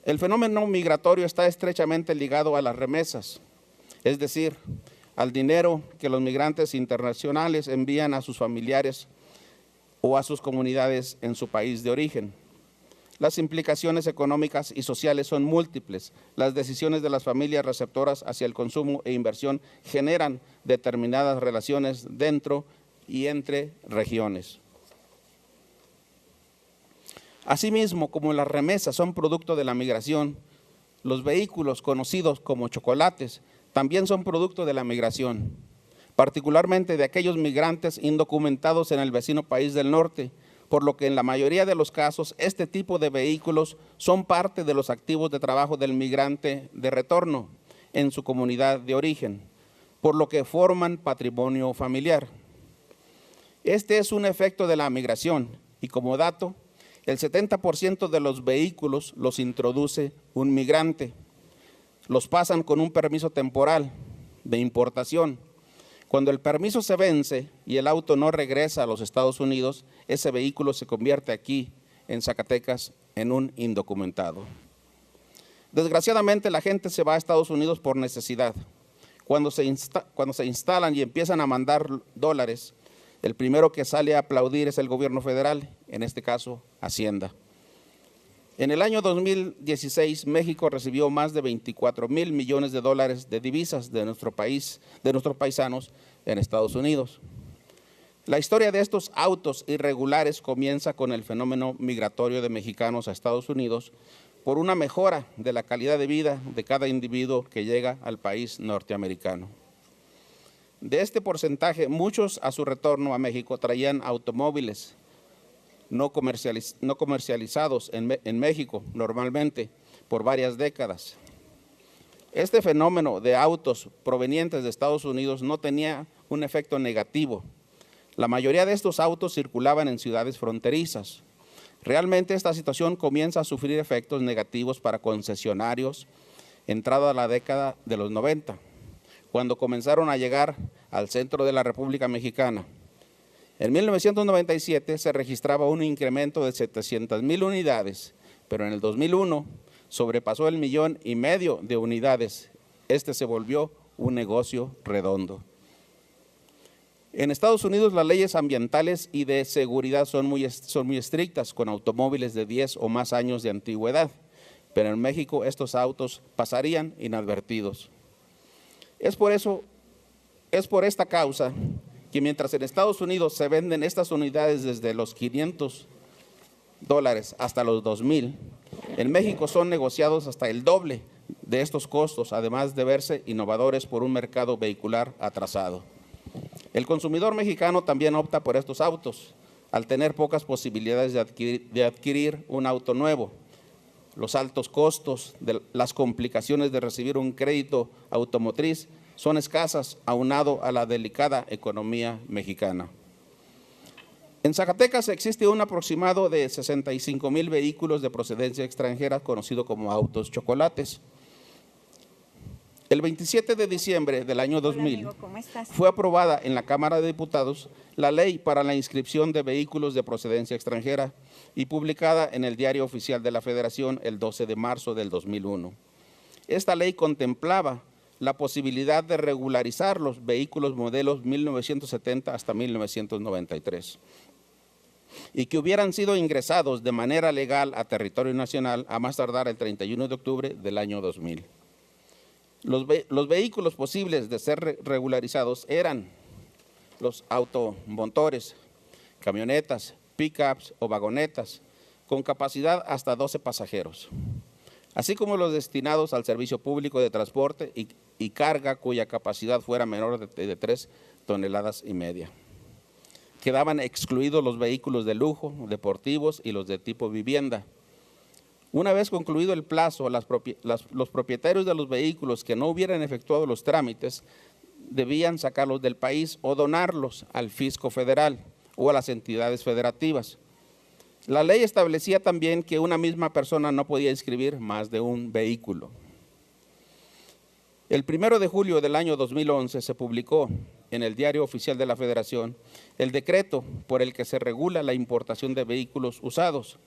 El fenómeno migratorio está estrechamente ligado a las remesas, es decir, al dinero que los migrantes internacionales envían a sus familiares o a sus comunidades en su país de origen. Las implicaciones económicas y sociales son múltiples. Las decisiones de las familias receptoras hacia el consumo e inversión generan determinadas relaciones dentro y entre regiones. Asimismo, como las remesas son producto de la migración, los vehículos conocidos como chocolates también son producto de la migración, particularmente de aquellos migrantes indocumentados en el vecino país del norte, por lo que en la mayoría de los casos este tipo de vehículos son parte de los activos de trabajo del migrante de retorno en su comunidad de origen, por lo que forman patrimonio familiar. Este es un efecto de la migración y como dato, el 70% de los vehículos los introduce un migrante. Los pasan con un permiso temporal de importación. Cuando el permiso se vence y el auto no regresa a los Estados Unidos, ese vehículo se convierte aquí, en Zacatecas, en un indocumentado. Desgraciadamente, la gente se va a Estados Unidos por necesidad. Cuando se instalan y empiezan a mandar dólares, el primero que sale a aplaudir es el gobierno federal, en este caso, Hacienda. En el año 2016, México recibió más de 24,000 millones de dólares de divisas de nuestro país, de nuestros paisanos en Estados Unidos. La historia de estos autos irregulares comienza con el fenómeno migratorio de mexicanos a Estados Unidos por una mejora de la calidad de vida de cada individuo que llega al país norteamericano. De este porcentaje, muchos a su retorno a México traían automóviles no comercializados en México normalmente por varias décadas. Este fenómeno de autos provenientes de Estados Unidos no tenía un efecto negativo. La mayoría de estos autos circulaban en ciudades fronterizas. Realmente esta situación comienza a sufrir efectos negativos para concesionarios entrada la década de los 90, cuando comenzaron a llegar al centro de la República Mexicana. En 1997 se registraba un incremento de 700,000 unidades, pero en el 2001 sobrepasó el 1,5 millones de unidades. Este se volvió un negocio redondo. En Estados Unidos las leyes ambientales y de seguridad son muy estrictas con automóviles de 10 o más años de antigüedad, pero en México estos autos pasarían inadvertidos. Es por esta causa que mientras en Estados Unidos se venden estas unidades desde los $500 hasta los $2,000, en México son negociados hasta el doble de estos costos, además de verse innovadores por un mercado vehicular atrasado. El consumidor mexicano también opta por estos autos, al tener pocas posibilidades de adquirir un auto nuevo. Los altos costos, las complicaciones de recibir un crédito automotriz son escasas, aunado a la delicada economía mexicana. En Zacatecas existe un aproximado de 65,000 vehículos de procedencia extranjera, conocido como autos chocolates. El 27 de diciembre del año 2000 fue aprobada en la Cámara de Diputados la Ley para la inscripción de vehículos de procedencia extranjera y publicada en el Diario Oficial de la Federación el 12 de marzo del 2001. Esta ley contemplaba la posibilidad de regularizar los vehículos modelos 1970 hasta 1993 y que hubieran sido ingresados de manera legal a territorio nacional a más tardar el 31 de octubre del año 2000. Los vehículos posibles de ser regularizados eran los automotores, camionetas, pickups o vagonetas con capacidad hasta 12 pasajeros, así como los destinados al servicio público de transporte y carga cuya capacidad fuera menor de 3,5 toneladas. Quedaban excluidos los vehículos de lujo, deportivos y los de tipo vivienda. Una vez concluido el plazo, los propietarios de los vehículos que no hubieran efectuado los trámites debían sacarlos del país o donarlos al fisco federal o a las entidades federativas. La ley establecía también que una misma persona no podía inscribir más de un vehículo. El 1 de julio del año 2011 se publicó en el Diario Oficial de la Federación el decreto por el que se regula la importación de vehículos usados,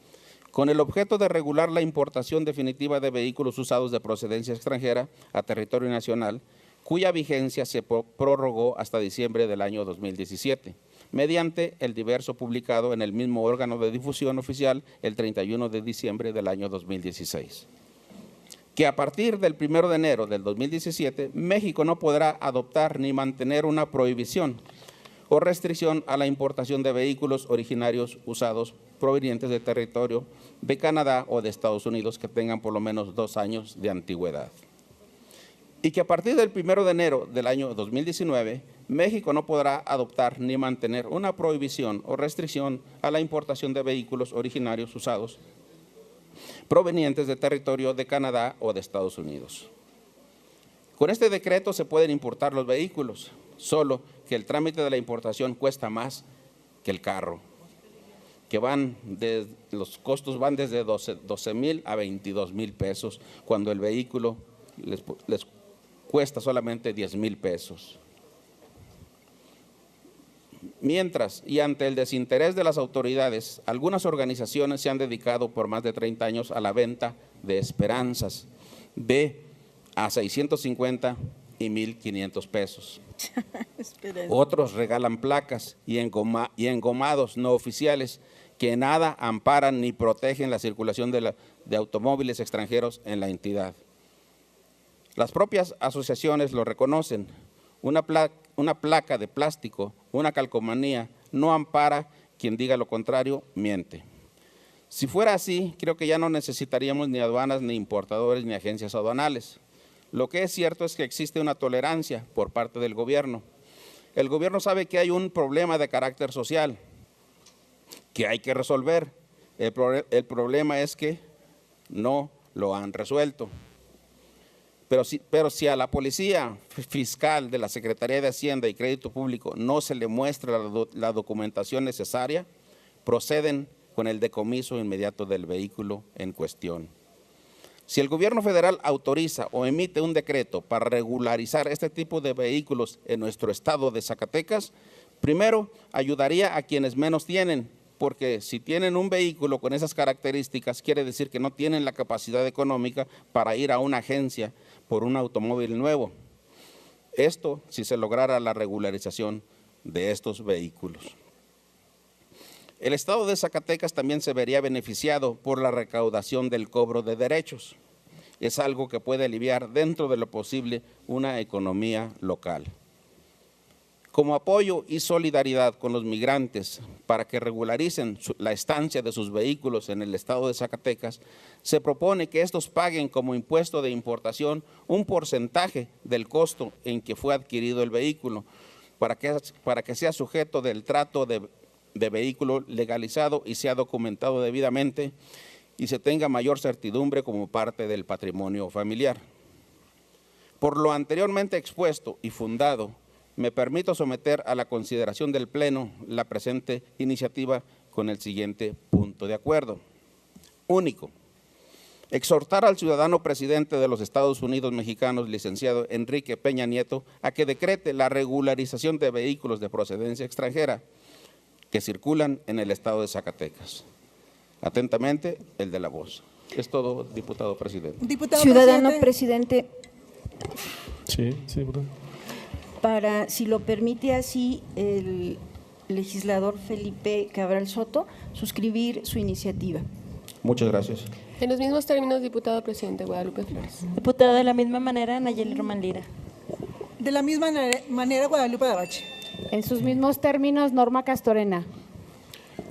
con el objeto de regular la importación definitiva de vehículos usados de procedencia extranjera a territorio nacional. cuya vigencia se prorrogó hasta diciembre del año 2017, mediante el diverso publicado en el mismo órgano de difusión oficial el 31 de diciembre del año 2016. Que a partir del 1 de enero del 2017, México no podrá adoptar ni mantener una prohibición o restricción a la importación de vehículos originarios usados provenientes del territorio de Canadá o de Estados Unidos que tengan por lo menos 2 años de antigüedad. Y que a partir del 1 de enero del año 2019, México no podrá adoptar ni mantener una prohibición o restricción a la importación de vehículos originarios usados provenientes del territorio de Canadá o de Estados Unidos. Con este decreto se pueden importar los vehículos, solo que el trámite de la importación cuesta más que el carro, que los costos van desde 12,000 a 22,000 pesos, cuando el vehículo les cuesta solamente 10,000 pesos. Mientras, y ante el desinterés de las autoridades, algunas organizaciones se han dedicado por más de 30 años a la venta de esperanzas de a 650 y 1,500 pesos. Otros regalan placas y engomados no oficiales que nada amparan ni protegen la circulación de automóviles extranjeros en la entidad. Las propias asociaciones lo reconocen. Una placa de plástico, una calcomanía, no ampara. Quien diga lo contrario, miente. Si fuera así, creo que ya no necesitaríamos ni aduanas, ni importadores, ni agencias aduanales. Lo que es cierto es que existe una tolerancia por parte del gobierno. El gobierno sabe que hay un problema de carácter social que hay que resolver. El problema es que no lo han resuelto. Pero si a la policía fiscal de la Secretaría de Hacienda y Crédito Público no se le muestra la documentación necesaria, proceden con el decomiso inmediato del vehículo en cuestión. Si el gobierno federal autoriza o emite un decreto para regularizar este tipo de vehículos en nuestro estado de Zacatecas, primero ayudaría a quienes menos tienen, porque si tienen un vehículo con esas características, quiere decir que no tienen la capacidad económica para ir a una agencia por un automóvil nuevo. Esto si se lograra la regularización de estos vehículos. El estado de Zacatecas también se vería beneficiado por la recaudación del cobro de derechos. Es algo que puede aliviar dentro de lo posible una economía local. Como apoyo y solidaridad con los migrantes para que regularicen la estancia de sus vehículos en el estado de Zacatecas, se propone que estos paguen como impuesto de importación un porcentaje del costo en que fue adquirido el vehículo, para que sea sujeto del trato de vehículo legalizado y sea documentado debidamente y se tenga mayor certidumbre como parte del patrimonio familiar. Por lo anteriormente expuesto y fundado, me permito someter a la consideración del Pleno la presente iniciativa con el siguiente punto de acuerdo. Único, exhortar al ciudadano presidente de los Estados Unidos mexicanos, licenciado Enrique Peña Nieto, a que decrete la regularización de vehículos de procedencia extranjera que circulan en el estado de Zacatecas. Atentamente, el de la voz. Es todo, diputado presidente. Ciudadano presidente. Sí, diputado. Para, si lo permite así, el legislador Felipe Cabral Soto, suscribir su iniciativa. Muchas gracias. En los mismos términos, diputado presidente Guadalupe Flores. Diputada, de la misma manera, Nayeli Román Lira. De la misma manera, Guadalupe Davache. En sus mismos términos, Norma Castorena.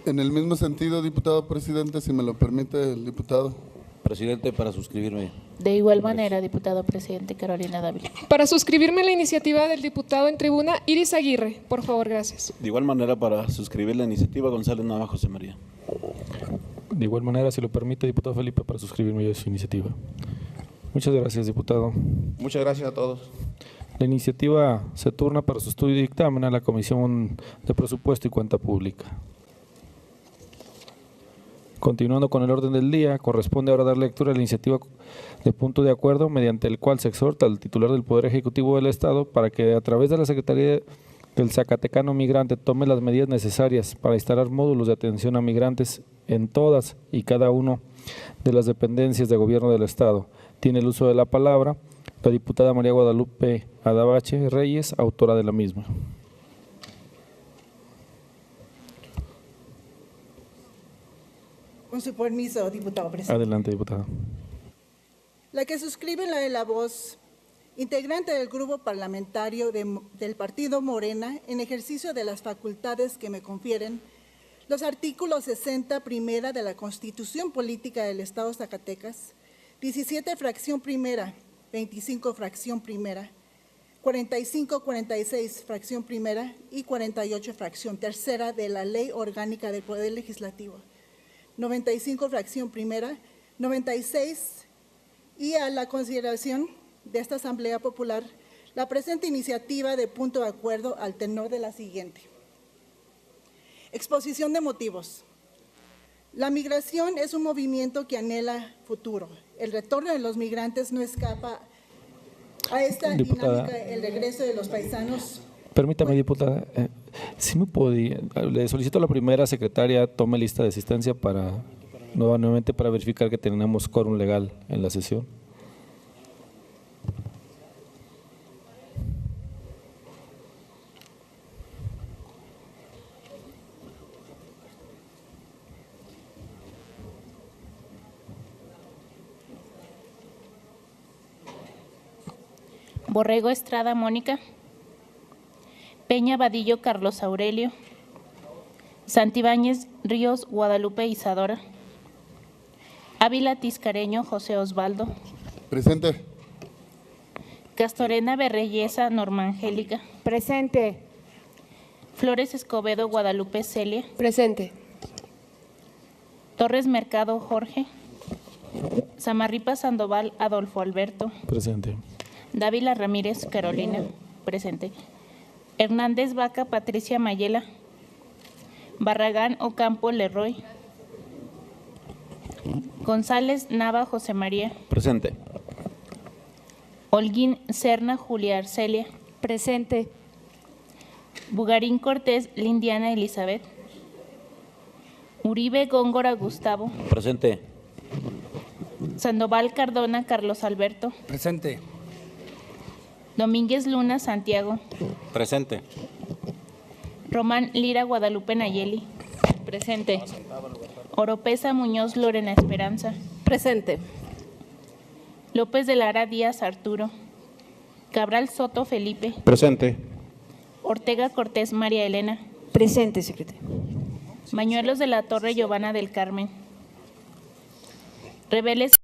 En el mismo sentido, diputado presidente, si me lo permite el diputado. Presidente, para suscribirme. De igual manera, diputado presidente Carolina Dávila. Para suscribirme la iniciativa del diputado en tribuna, Iris Aguirre. Por favor, gracias. De igual manera, para suscribir la iniciativa, González Nava José María. De igual manera, si lo permite, diputado Felipe, para suscribirme yo su iniciativa. Muchas gracias, diputado. Muchas gracias a todos. La iniciativa se turna para su estudio y dictamen a la Comisión de Presupuesto y Cuenta Pública. Continuando con el orden del día, corresponde ahora dar lectura a la iniciativa de punto de acuerdo mediante el cual se exhorta al titular del Poder Ejecutivo del Estado para que a través de la Secretaría del Zacatecano Migrante tome las medidas necesarias para instalar módulos de atención a migrantes en todas y cada una de las dependencias de gobierno del Estado. Tiene el uso de la palabra la diputada María Guadalupe Adabache Reyes, autora de la misma. Con su permiso, diputado presidente. Adelante, diputada. La que suscribe la de la voz, integrante del grupo parlamentario del Partido Morena, en ejercicio de las facultades que me confieren los artículos 60 primera de la Constitución Política del Estado de Zacatecas, 17 fracción primera, 25 fracción primera, 45, 46 fracción primera y 48 fracción tercera de la Ley Orgánica del Poder Legislativo, 95 fracción primera, 96 y a la consideración de esta Asamblea Popular la presente iniciativa de punto de acuerdo al tenor de la siguiente. Exposición de motivos. La migración es un movimiento que anhela futuro. El retorno de los migrantes no escapa a esta dinámica, el regreso de los paisanos. Permítame, diputada, si me podía, le solicito a la primera secretaria tome lista de asistencia para nuevamente para verificar que tenemos quórum legal en la sesión. Borrego Estrada Mónica, Peña Vadillo Carlos Aurelio, Santibáñez Ríos Guadalupe Isadora, Ávila Tiscareño José Osvaldo. Presente. Castorena Berreyesa Norma Angélica. Presente. Flores Escobedo Guadalupe Celia. Presente. Torres Mercado Jorge. Samarripa Sandoval Adolfo Alberto. Presente. Dávila Ramírez Carolina. Presente. Hernández Vaca Patricia Mayela. Barragán Ocampo Leroy. González Nava José María. Presente. Holguín Serna Julia Arcelia. Presente. Bugarín Cortés Lindiana Elizabeth. Uribe Góngora Gustavo. Presente. Sandoval Cardona Carlos Alberto. Presente. Domínguez Luna Santiago. Presente. Román Lira Guadalupe Nayeli. Presente. Oropesa Muñoz Lorena Esperanza. Presente. López de Lara Díaz Arturo. Cabral Soto Felipe. Presente. Ortega Cortés María Elena. Presente, secretario. Mañuelos de la Torre Giovanna del Carmen. Reveles